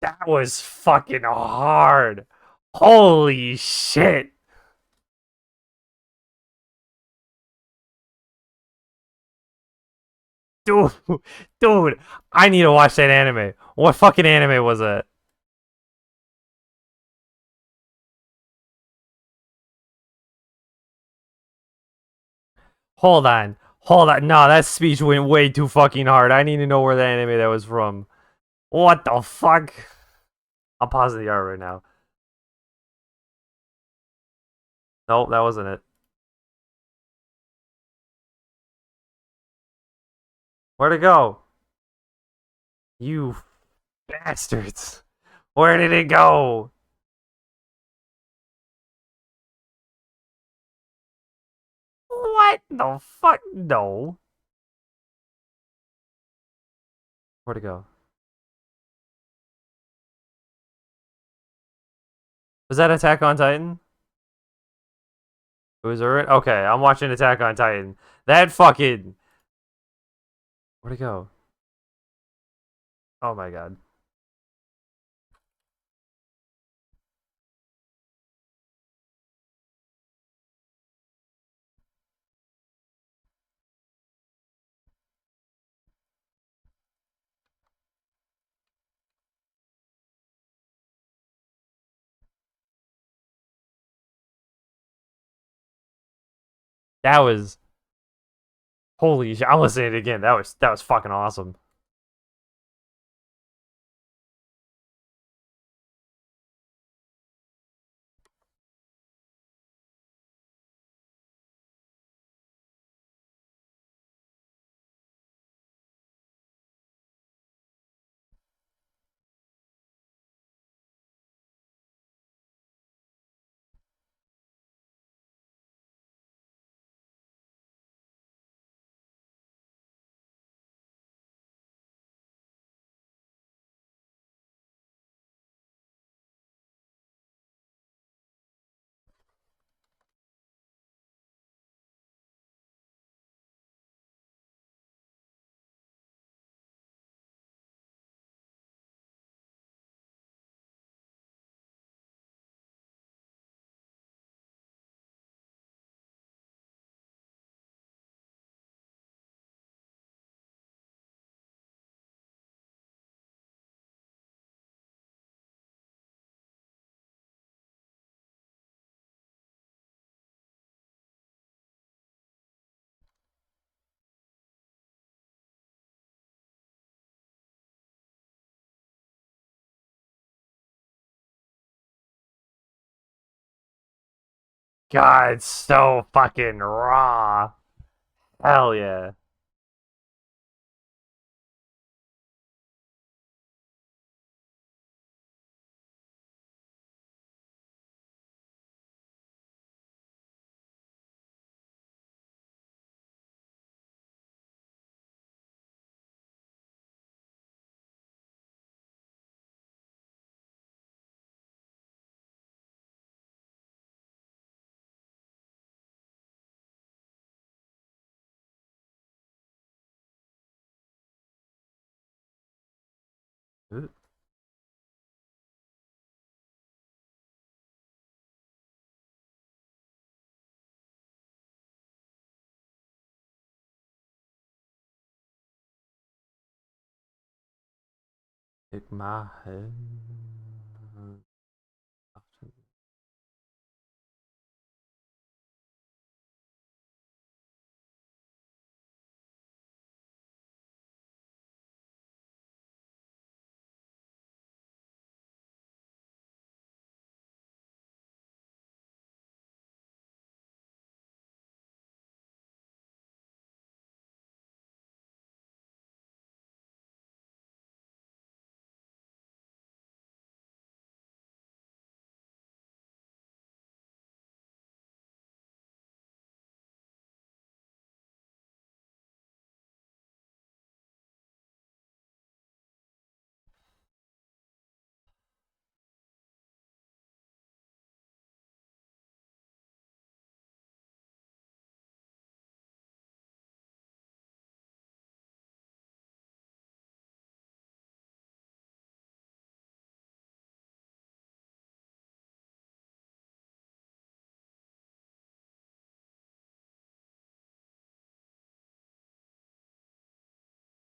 That was fucking hard. Holy shit. Dude, dude, I need to watch that anime. What fucking anime was it? Hold on. Hold on. No, that speech went way too fucking hard. I need to know where the anime that was from. What the fuck? I'm pausing the art right now. Nope, that wasn't it. Where'd it go? You bastards. Where did it go? What the fuck? No. Where'd it go? Was that Attack on Titan? It was alright? Okay, I'm watching Attack on Titan. That fucking... Where'd it go? Oh my god. That was... Holy shit. I'm listening to it again. That was fucking awesome. God, it's so fucking raw. Hell yeah. Take my head.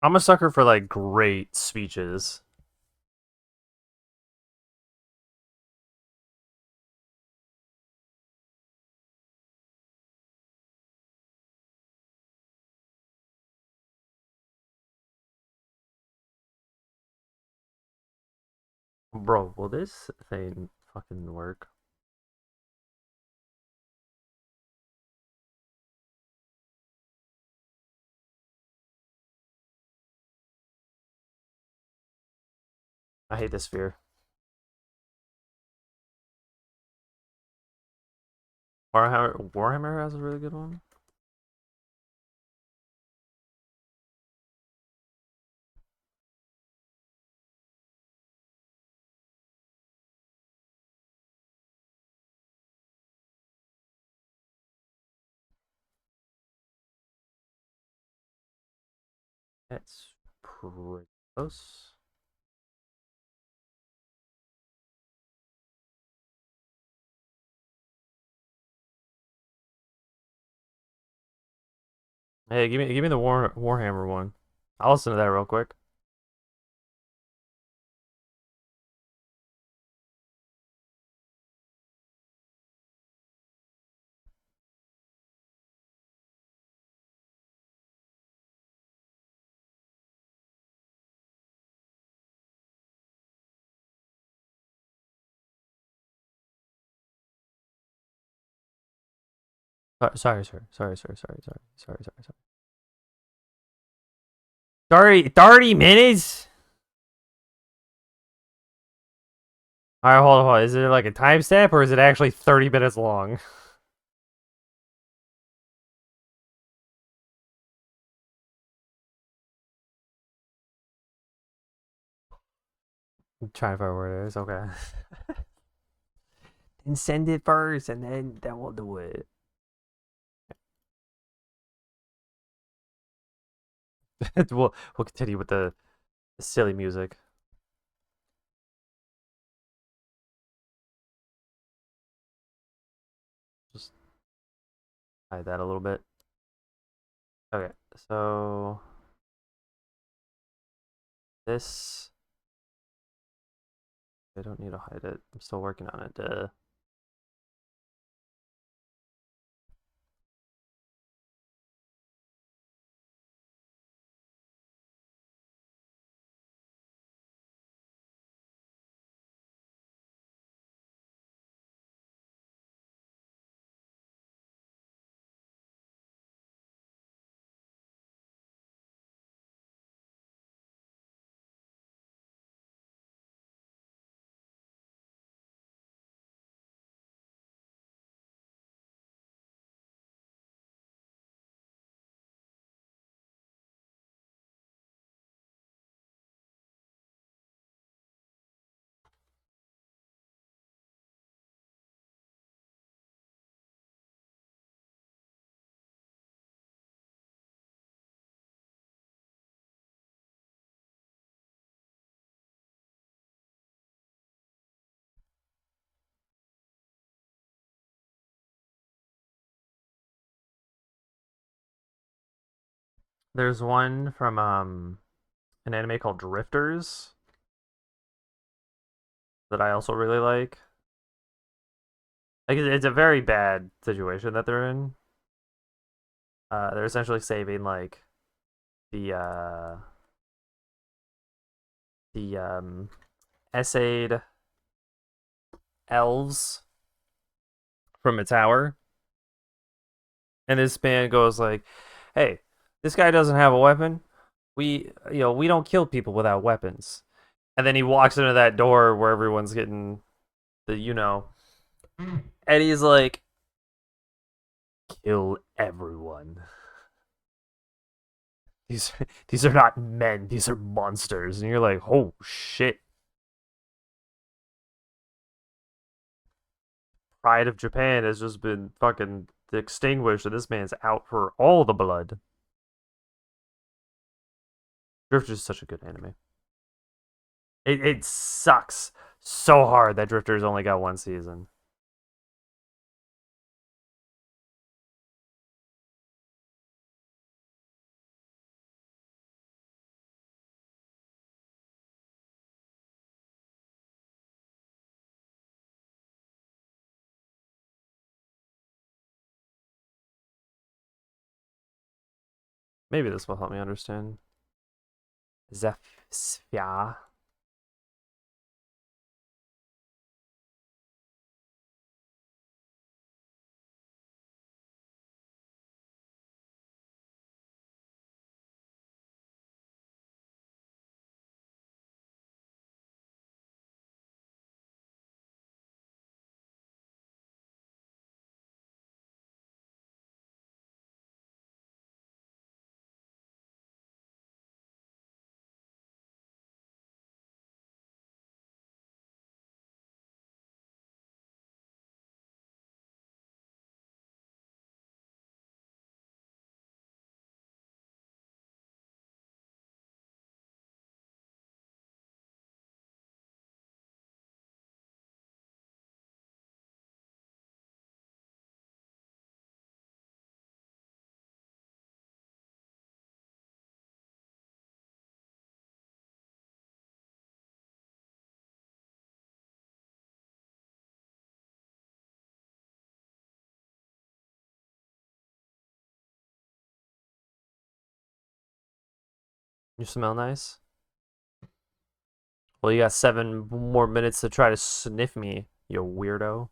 I'm a sucker for like great speeches. Bro, will this thing fucking work? I hate this sphere. Warhammer has a really good one. It's pretty close. Hey, give me the Warhammer one. I'll listen to that real quick. Sorry. 30 minutes? All right, hold on. Is it like a timestamp or is it actually 30 minutes long? I'm trying to find where it is. Okay. Then send it first, and then we'll do it. We'll continue with the silly music. Just hide that a little bit. Okay, so this I don't need to hide it. I'm still working on it. There's one from an anime called Drifters that I also really like. Like it's a very bad situation that they're in. They're essentially saving like the uh the essayed elves from a tower, and this man goes like, "Hey, this guy doesn't have a weapon. We don't kill people without weapons." And then he walks into that door where everyone's getting the. And he's like, "Kill everyone. These these are not men. These are monsters." And you're like, "Oh shit." Pride of Japan has just been fucking extinguished, and this man's out for all the blood. Drifters is such a good anime. It sucks so hard that Drifters only got one season. Maybe this will help me understand. Zephyr. You smell nice? Well, you got 7 more minutes to try to sniff me, you weirdo.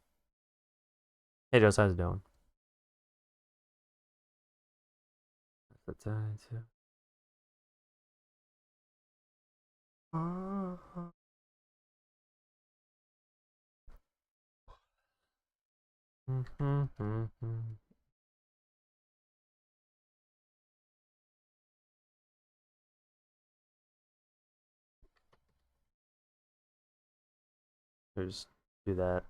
Hey, Joseph, how's it doing? The time to- Just do that.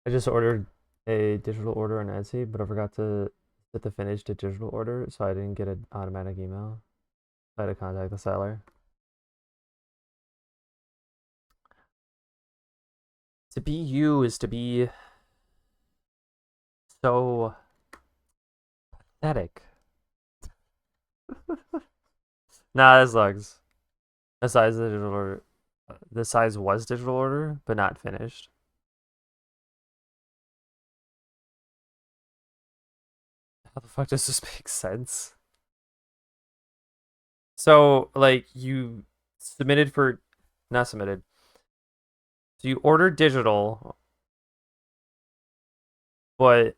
I just ordered a digital order on Etsy, but I forgot to set the finish to digital order, so I didn't get an automatic email. I had to contact the seller. To be you is to be so pathetic. Nah, this sucks. The size of the digital order. The size was digital order, but not finished. How the fuck does this make sense? So, like, you submitted for, not submitted. So you ordered digital, but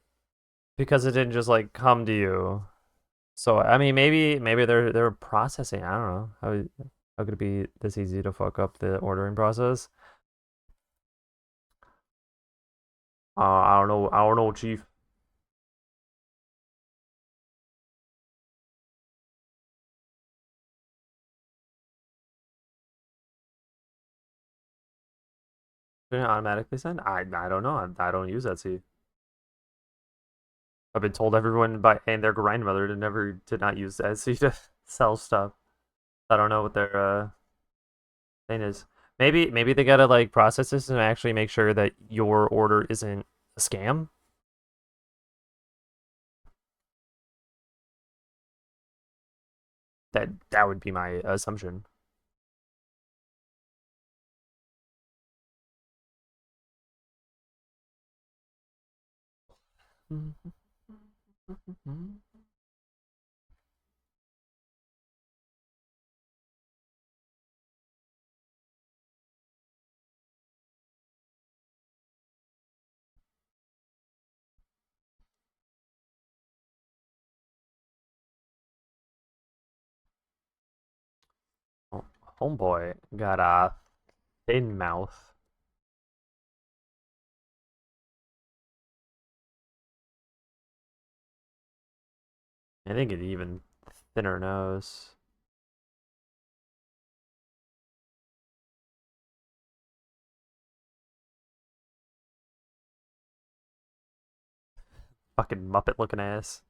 because it didn't just like come to you. So I mean, maybe they're processing. I don't know how could it be this easy to fuck up the ordering process? I don't know. I don't know, Chief. Didn't it automatically send? I don't know. I don't use Etsy. I've been told everyone by and their grandmother to not use Etsy to sell stuff. I don't know what their thing is. Maybe they gotta like process this and actually make sure that your order isn't a scam. That would be my assumption. Homeboy got a thin mouth. I think it even thinner nose. Fucking Muppet looking ass.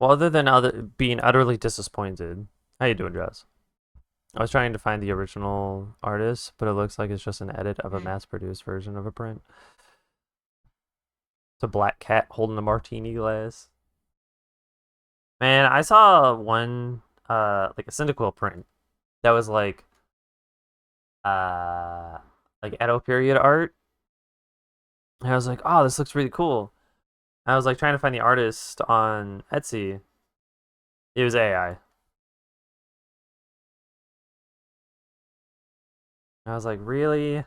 Well, other than being utterly disappointed, how you doing, Jess? I was trying to find the original artist, but it looks like it's just an edit of a mass-produced version of a print. It's a black cat holding a martini glass. Man, I saw one like a Cyndaquil print that was uh like Edo period art. And I was like, oh, this looks really cool. I was like trying to find the artist on Etsy. It was AI. I was like, really?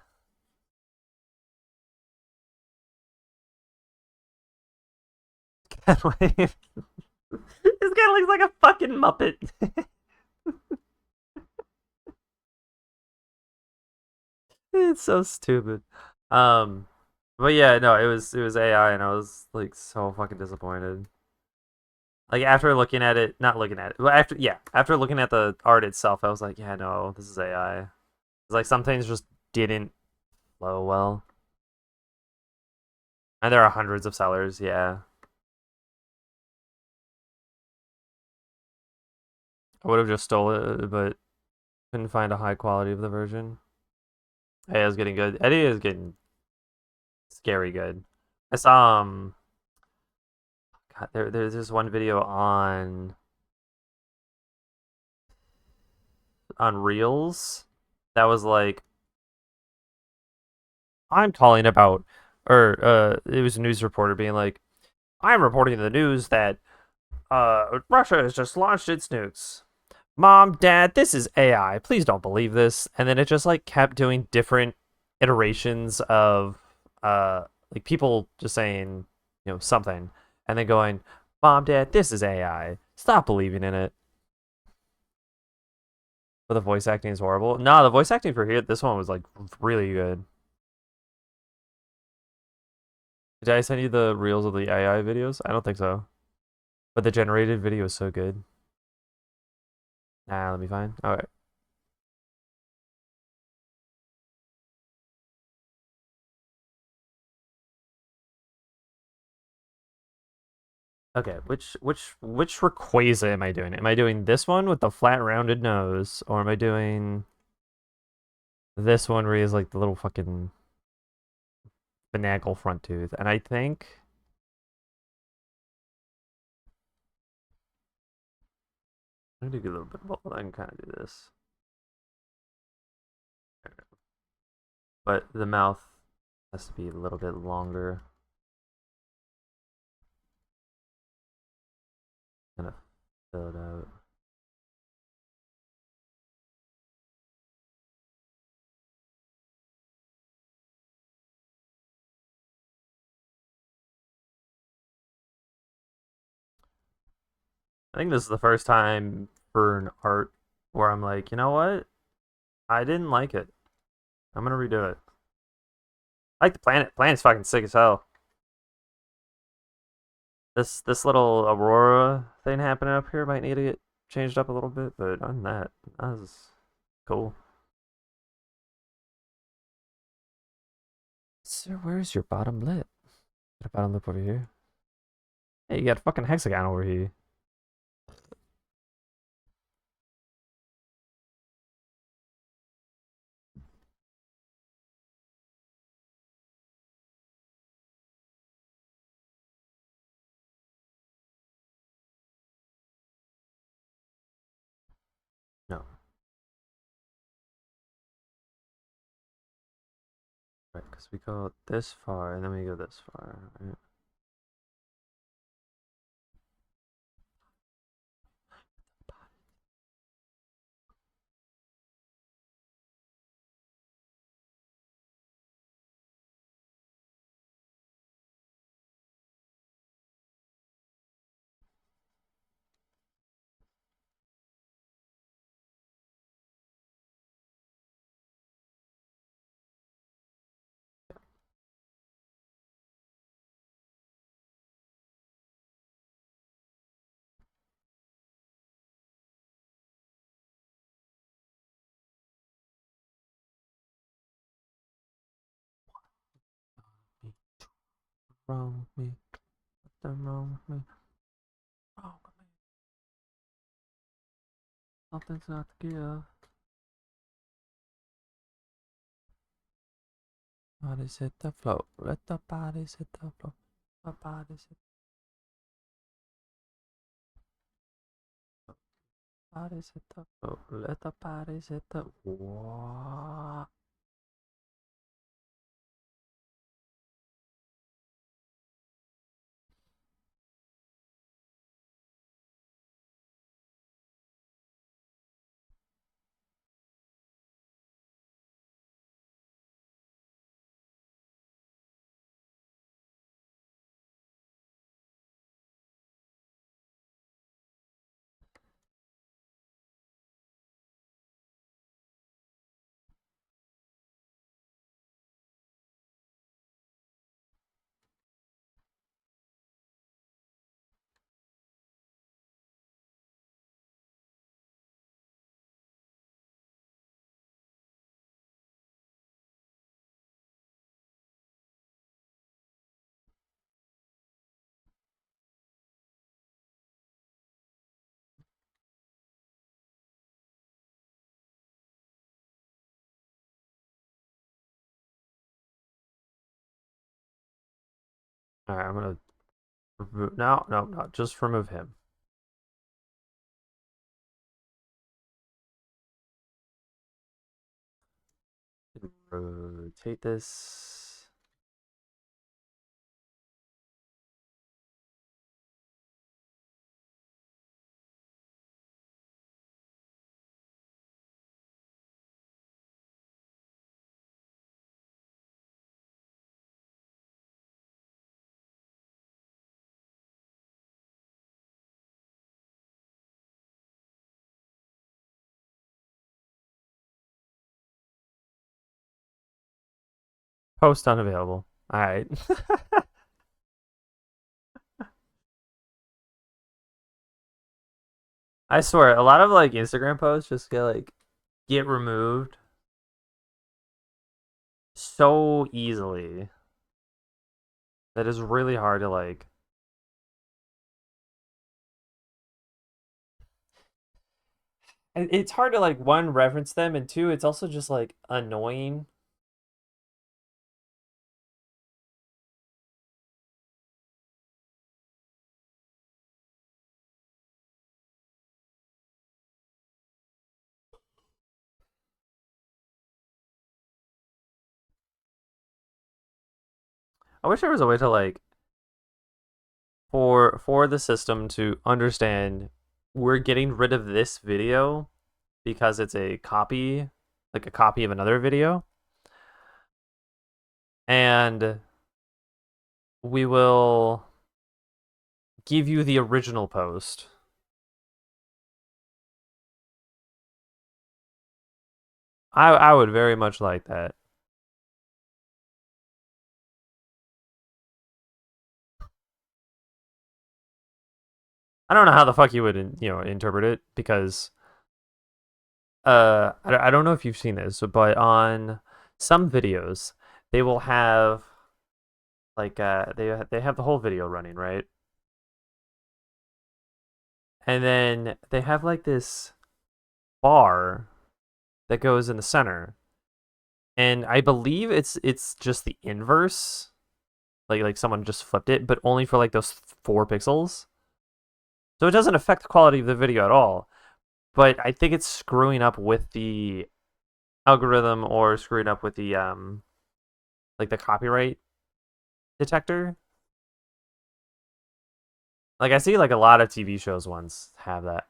This guy looks like a fucking Muppet. It's so stupid. Um, but yeah, no, it was AI, and I was like so fucking disappointed. Like after looking at it, not looking at it, but after looking at the art itself, I was like, yeah, no, this is AI. It's like some things just didn't flow well, and there are hundreds of sellers. Yeah, I would have just stole it, but couldn't find a high quality of the version. Hey, I was getting good. Eddie is getting scary good. I saw God, there's this one video on Reels that was like, I'm calling about, or it was a news reporter being like, I'm reporting the news that Russia has just launched its nukes. Mom, Dad, this is AI. Please don't believe this. And then it just like kept doing different iterations of like people just saying, something, and then going, Mom, Dad, this is AI. Stop believing in it. But the voice acting is horrible. No, the voice acting for here, this one was like really good. Did I send you the reels of the AI videos? I don't think so. But the generated video is so good. Nah, let me find. All right. Okay, which Rayquaza am I doing? Am I doing this one with the flat rounded nose, or am I doing this one where he has like the little fucking finagle front tooth? And I think I'm gonna do a little bit of both. I can kind of do this, but the mouth has to be a little bit longer. Kind of fill it out. I think this is the first time for an art where I'm like, you know what? I didn't like it. I'm gonna redo it. I like the planet. Planet's fucking sick as hell. This little Aurora thing happening up here might need to get changed up a little bit, but other than that, that was cool. Sir, where's your bottom lip? Got a bottom lip over here. Hey, you got a fucking hexagon over here. No. Right, because we go this far and then we go this far. Right? Wrong with me. Nothing wrong with me. Wrong with me. Something's not to give. Bodies hit the floor. Let the bodies hit the floor. The bodies hit Party's hit the oh, let the parties hit the what? All right, I'm gonna no, just remove him. Rotate this. Post unavailable. All right. I swear, a lot of like Instagram posts just get removed so easily that is really hard to like. It's hard to like one reference them, and two, it's also just like annoying. I wish there was a way to like for the system to understand we're getting rid of this video because it's a copy, like a copy of another video, and we will give you the original post. I would very much like that. I don't know how the fuck you would interpret it because I don't know if you've seen this, but on some videos they will have like they have the whole video running, right? And then they have like this bar that goes in the center. And I believe it's just the inverse. Like someone just flipped it, but only for like those 4 pixels. So it doesn't affect the quality of the video at all. But I think it's screwing up with the algorithm or screwing up with the like the copyright detector. Like I see like a lot of TV shows ones have that.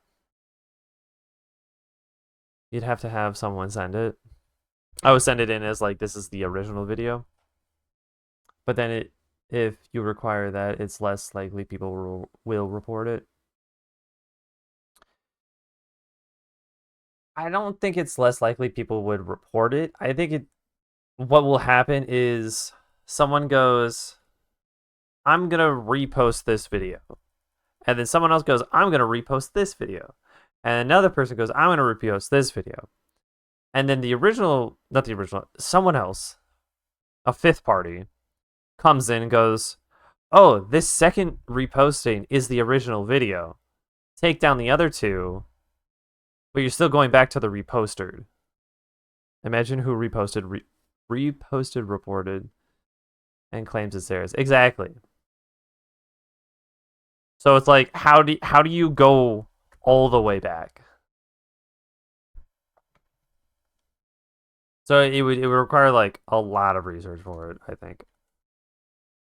You'd have to have someone send it. I would send it in as like this is the original video. But then if you require that, it's less likely people will report it. I don't think it's less likely people would report it. I think what will happen is someone goes, I'm going to repost this video. And then someone else goes, I'm going to repost this video. And another person goes, I'm going to repost this video. And then not the original, someone else, a fifth party, comes in and goes, oh, this second reposting is the original video. Take down the other two, but you're still going back to the repostered. Imagine who reposted, reported, and claims it's theirs. Exactly. So it's like, how do you go all the way back? So it would require like a lot of research for it, I think.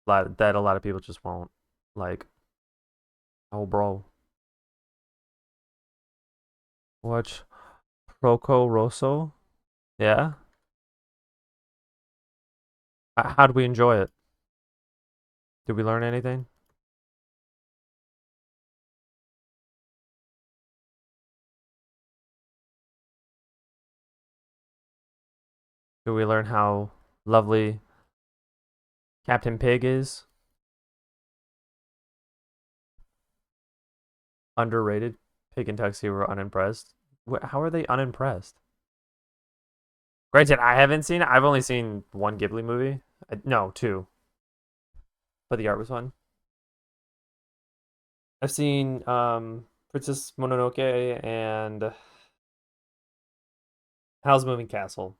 That a lot of people just won't like. Oh, bro, watch Proco Rosso. Yeah. How did we enjoy it? Did we learn anything? Did we learn how lovely Captain Pig is? Underrated. Pig and Tuxie were unimpressed. How are they unimpressed? Granted, I haven't seen it. I've only seen one Ghibli movie. No, two. But the art was fun. I've seen Princess Mononoke and Howl's Moving Castle.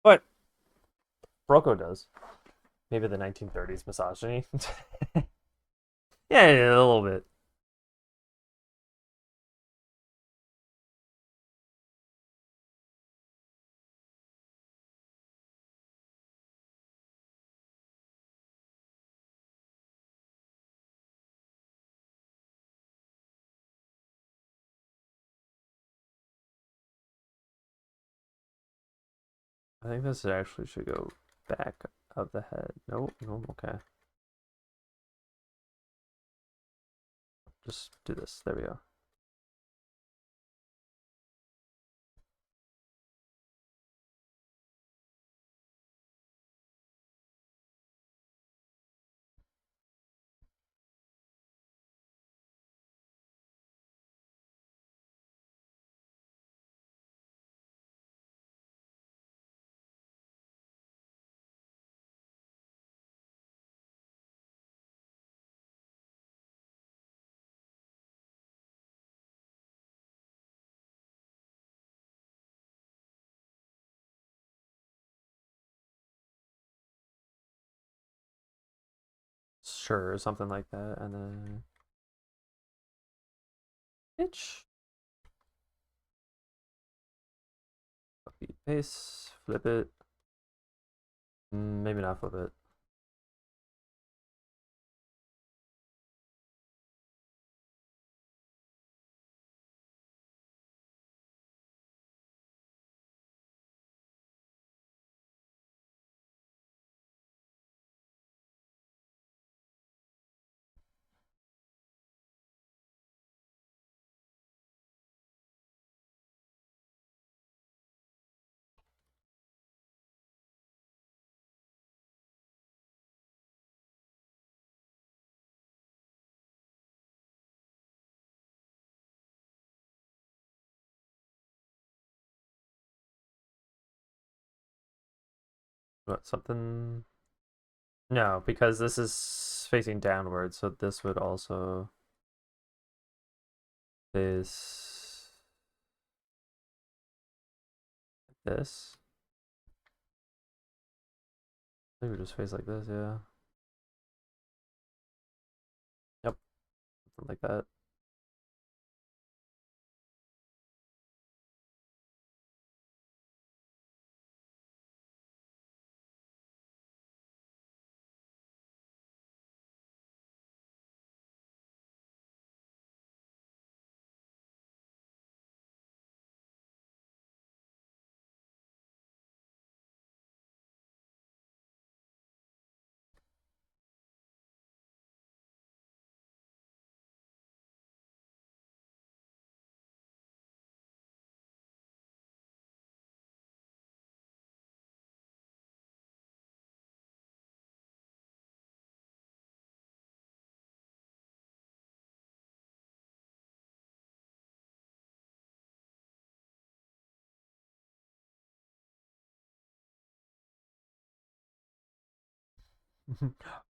But Broko does. Maybe the 1930s misogyny. Yeah, a little bit. I think this actually should go back of the head. Nope, no, okay. Just do this. There we go. Sure, something like that. And then pitch. Copy, paste, flip it. Maybe not flip it. What, something? No, because this is facing downward, so this would also face this. I think we just face like this, yeah. Yep, something like that.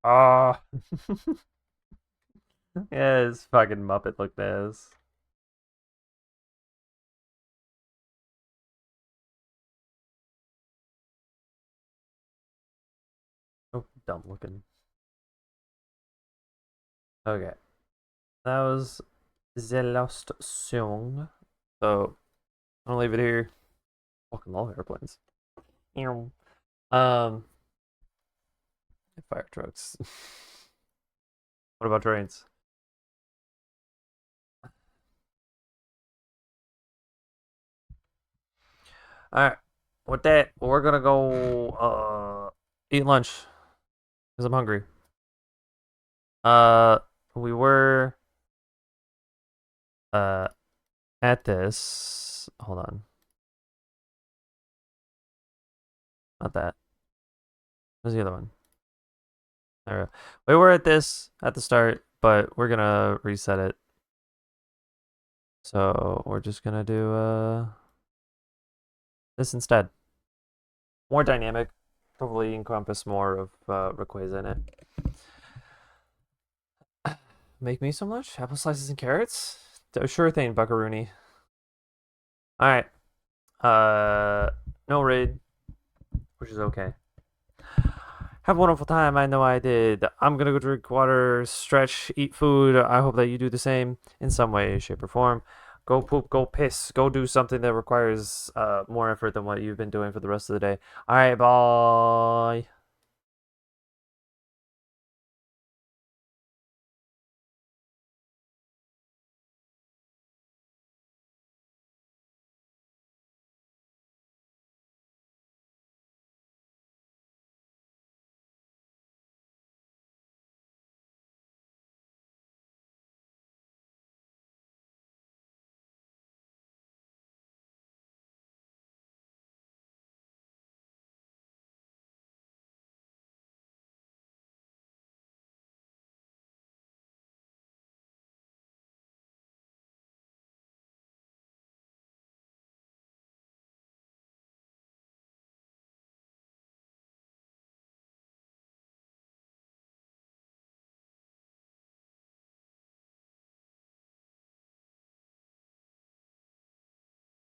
Ah, yeah, his fucking Muppet look this. Oh, dumb looking. Okay, that was the last song. So I'll leave it here. Fucking love airplanes. Um, fire trucks. What about trains? All right. With that, we're gonna go eat lunch because I'm hungry. Uh, we were uh at this. Hold on, not that. Where's the other one? There we go. We were at this at the start, but we're gonna reset it. So we're just gonna do this instead. More dynamic, probably encompass more of Rayquaza in it. Make me some lunch? Apple slices and carrots? Sure thing, Buckaroony. Alright. No raid, which is okay. Have a wonderful time. I know I did. I'm gonna go drink water, stretch, eat food. I hope that you do the same in some way, shape, or form. Go poop, go piss, go do something that requires more effort than what you've been doing for the rest of the day. Alright, bye.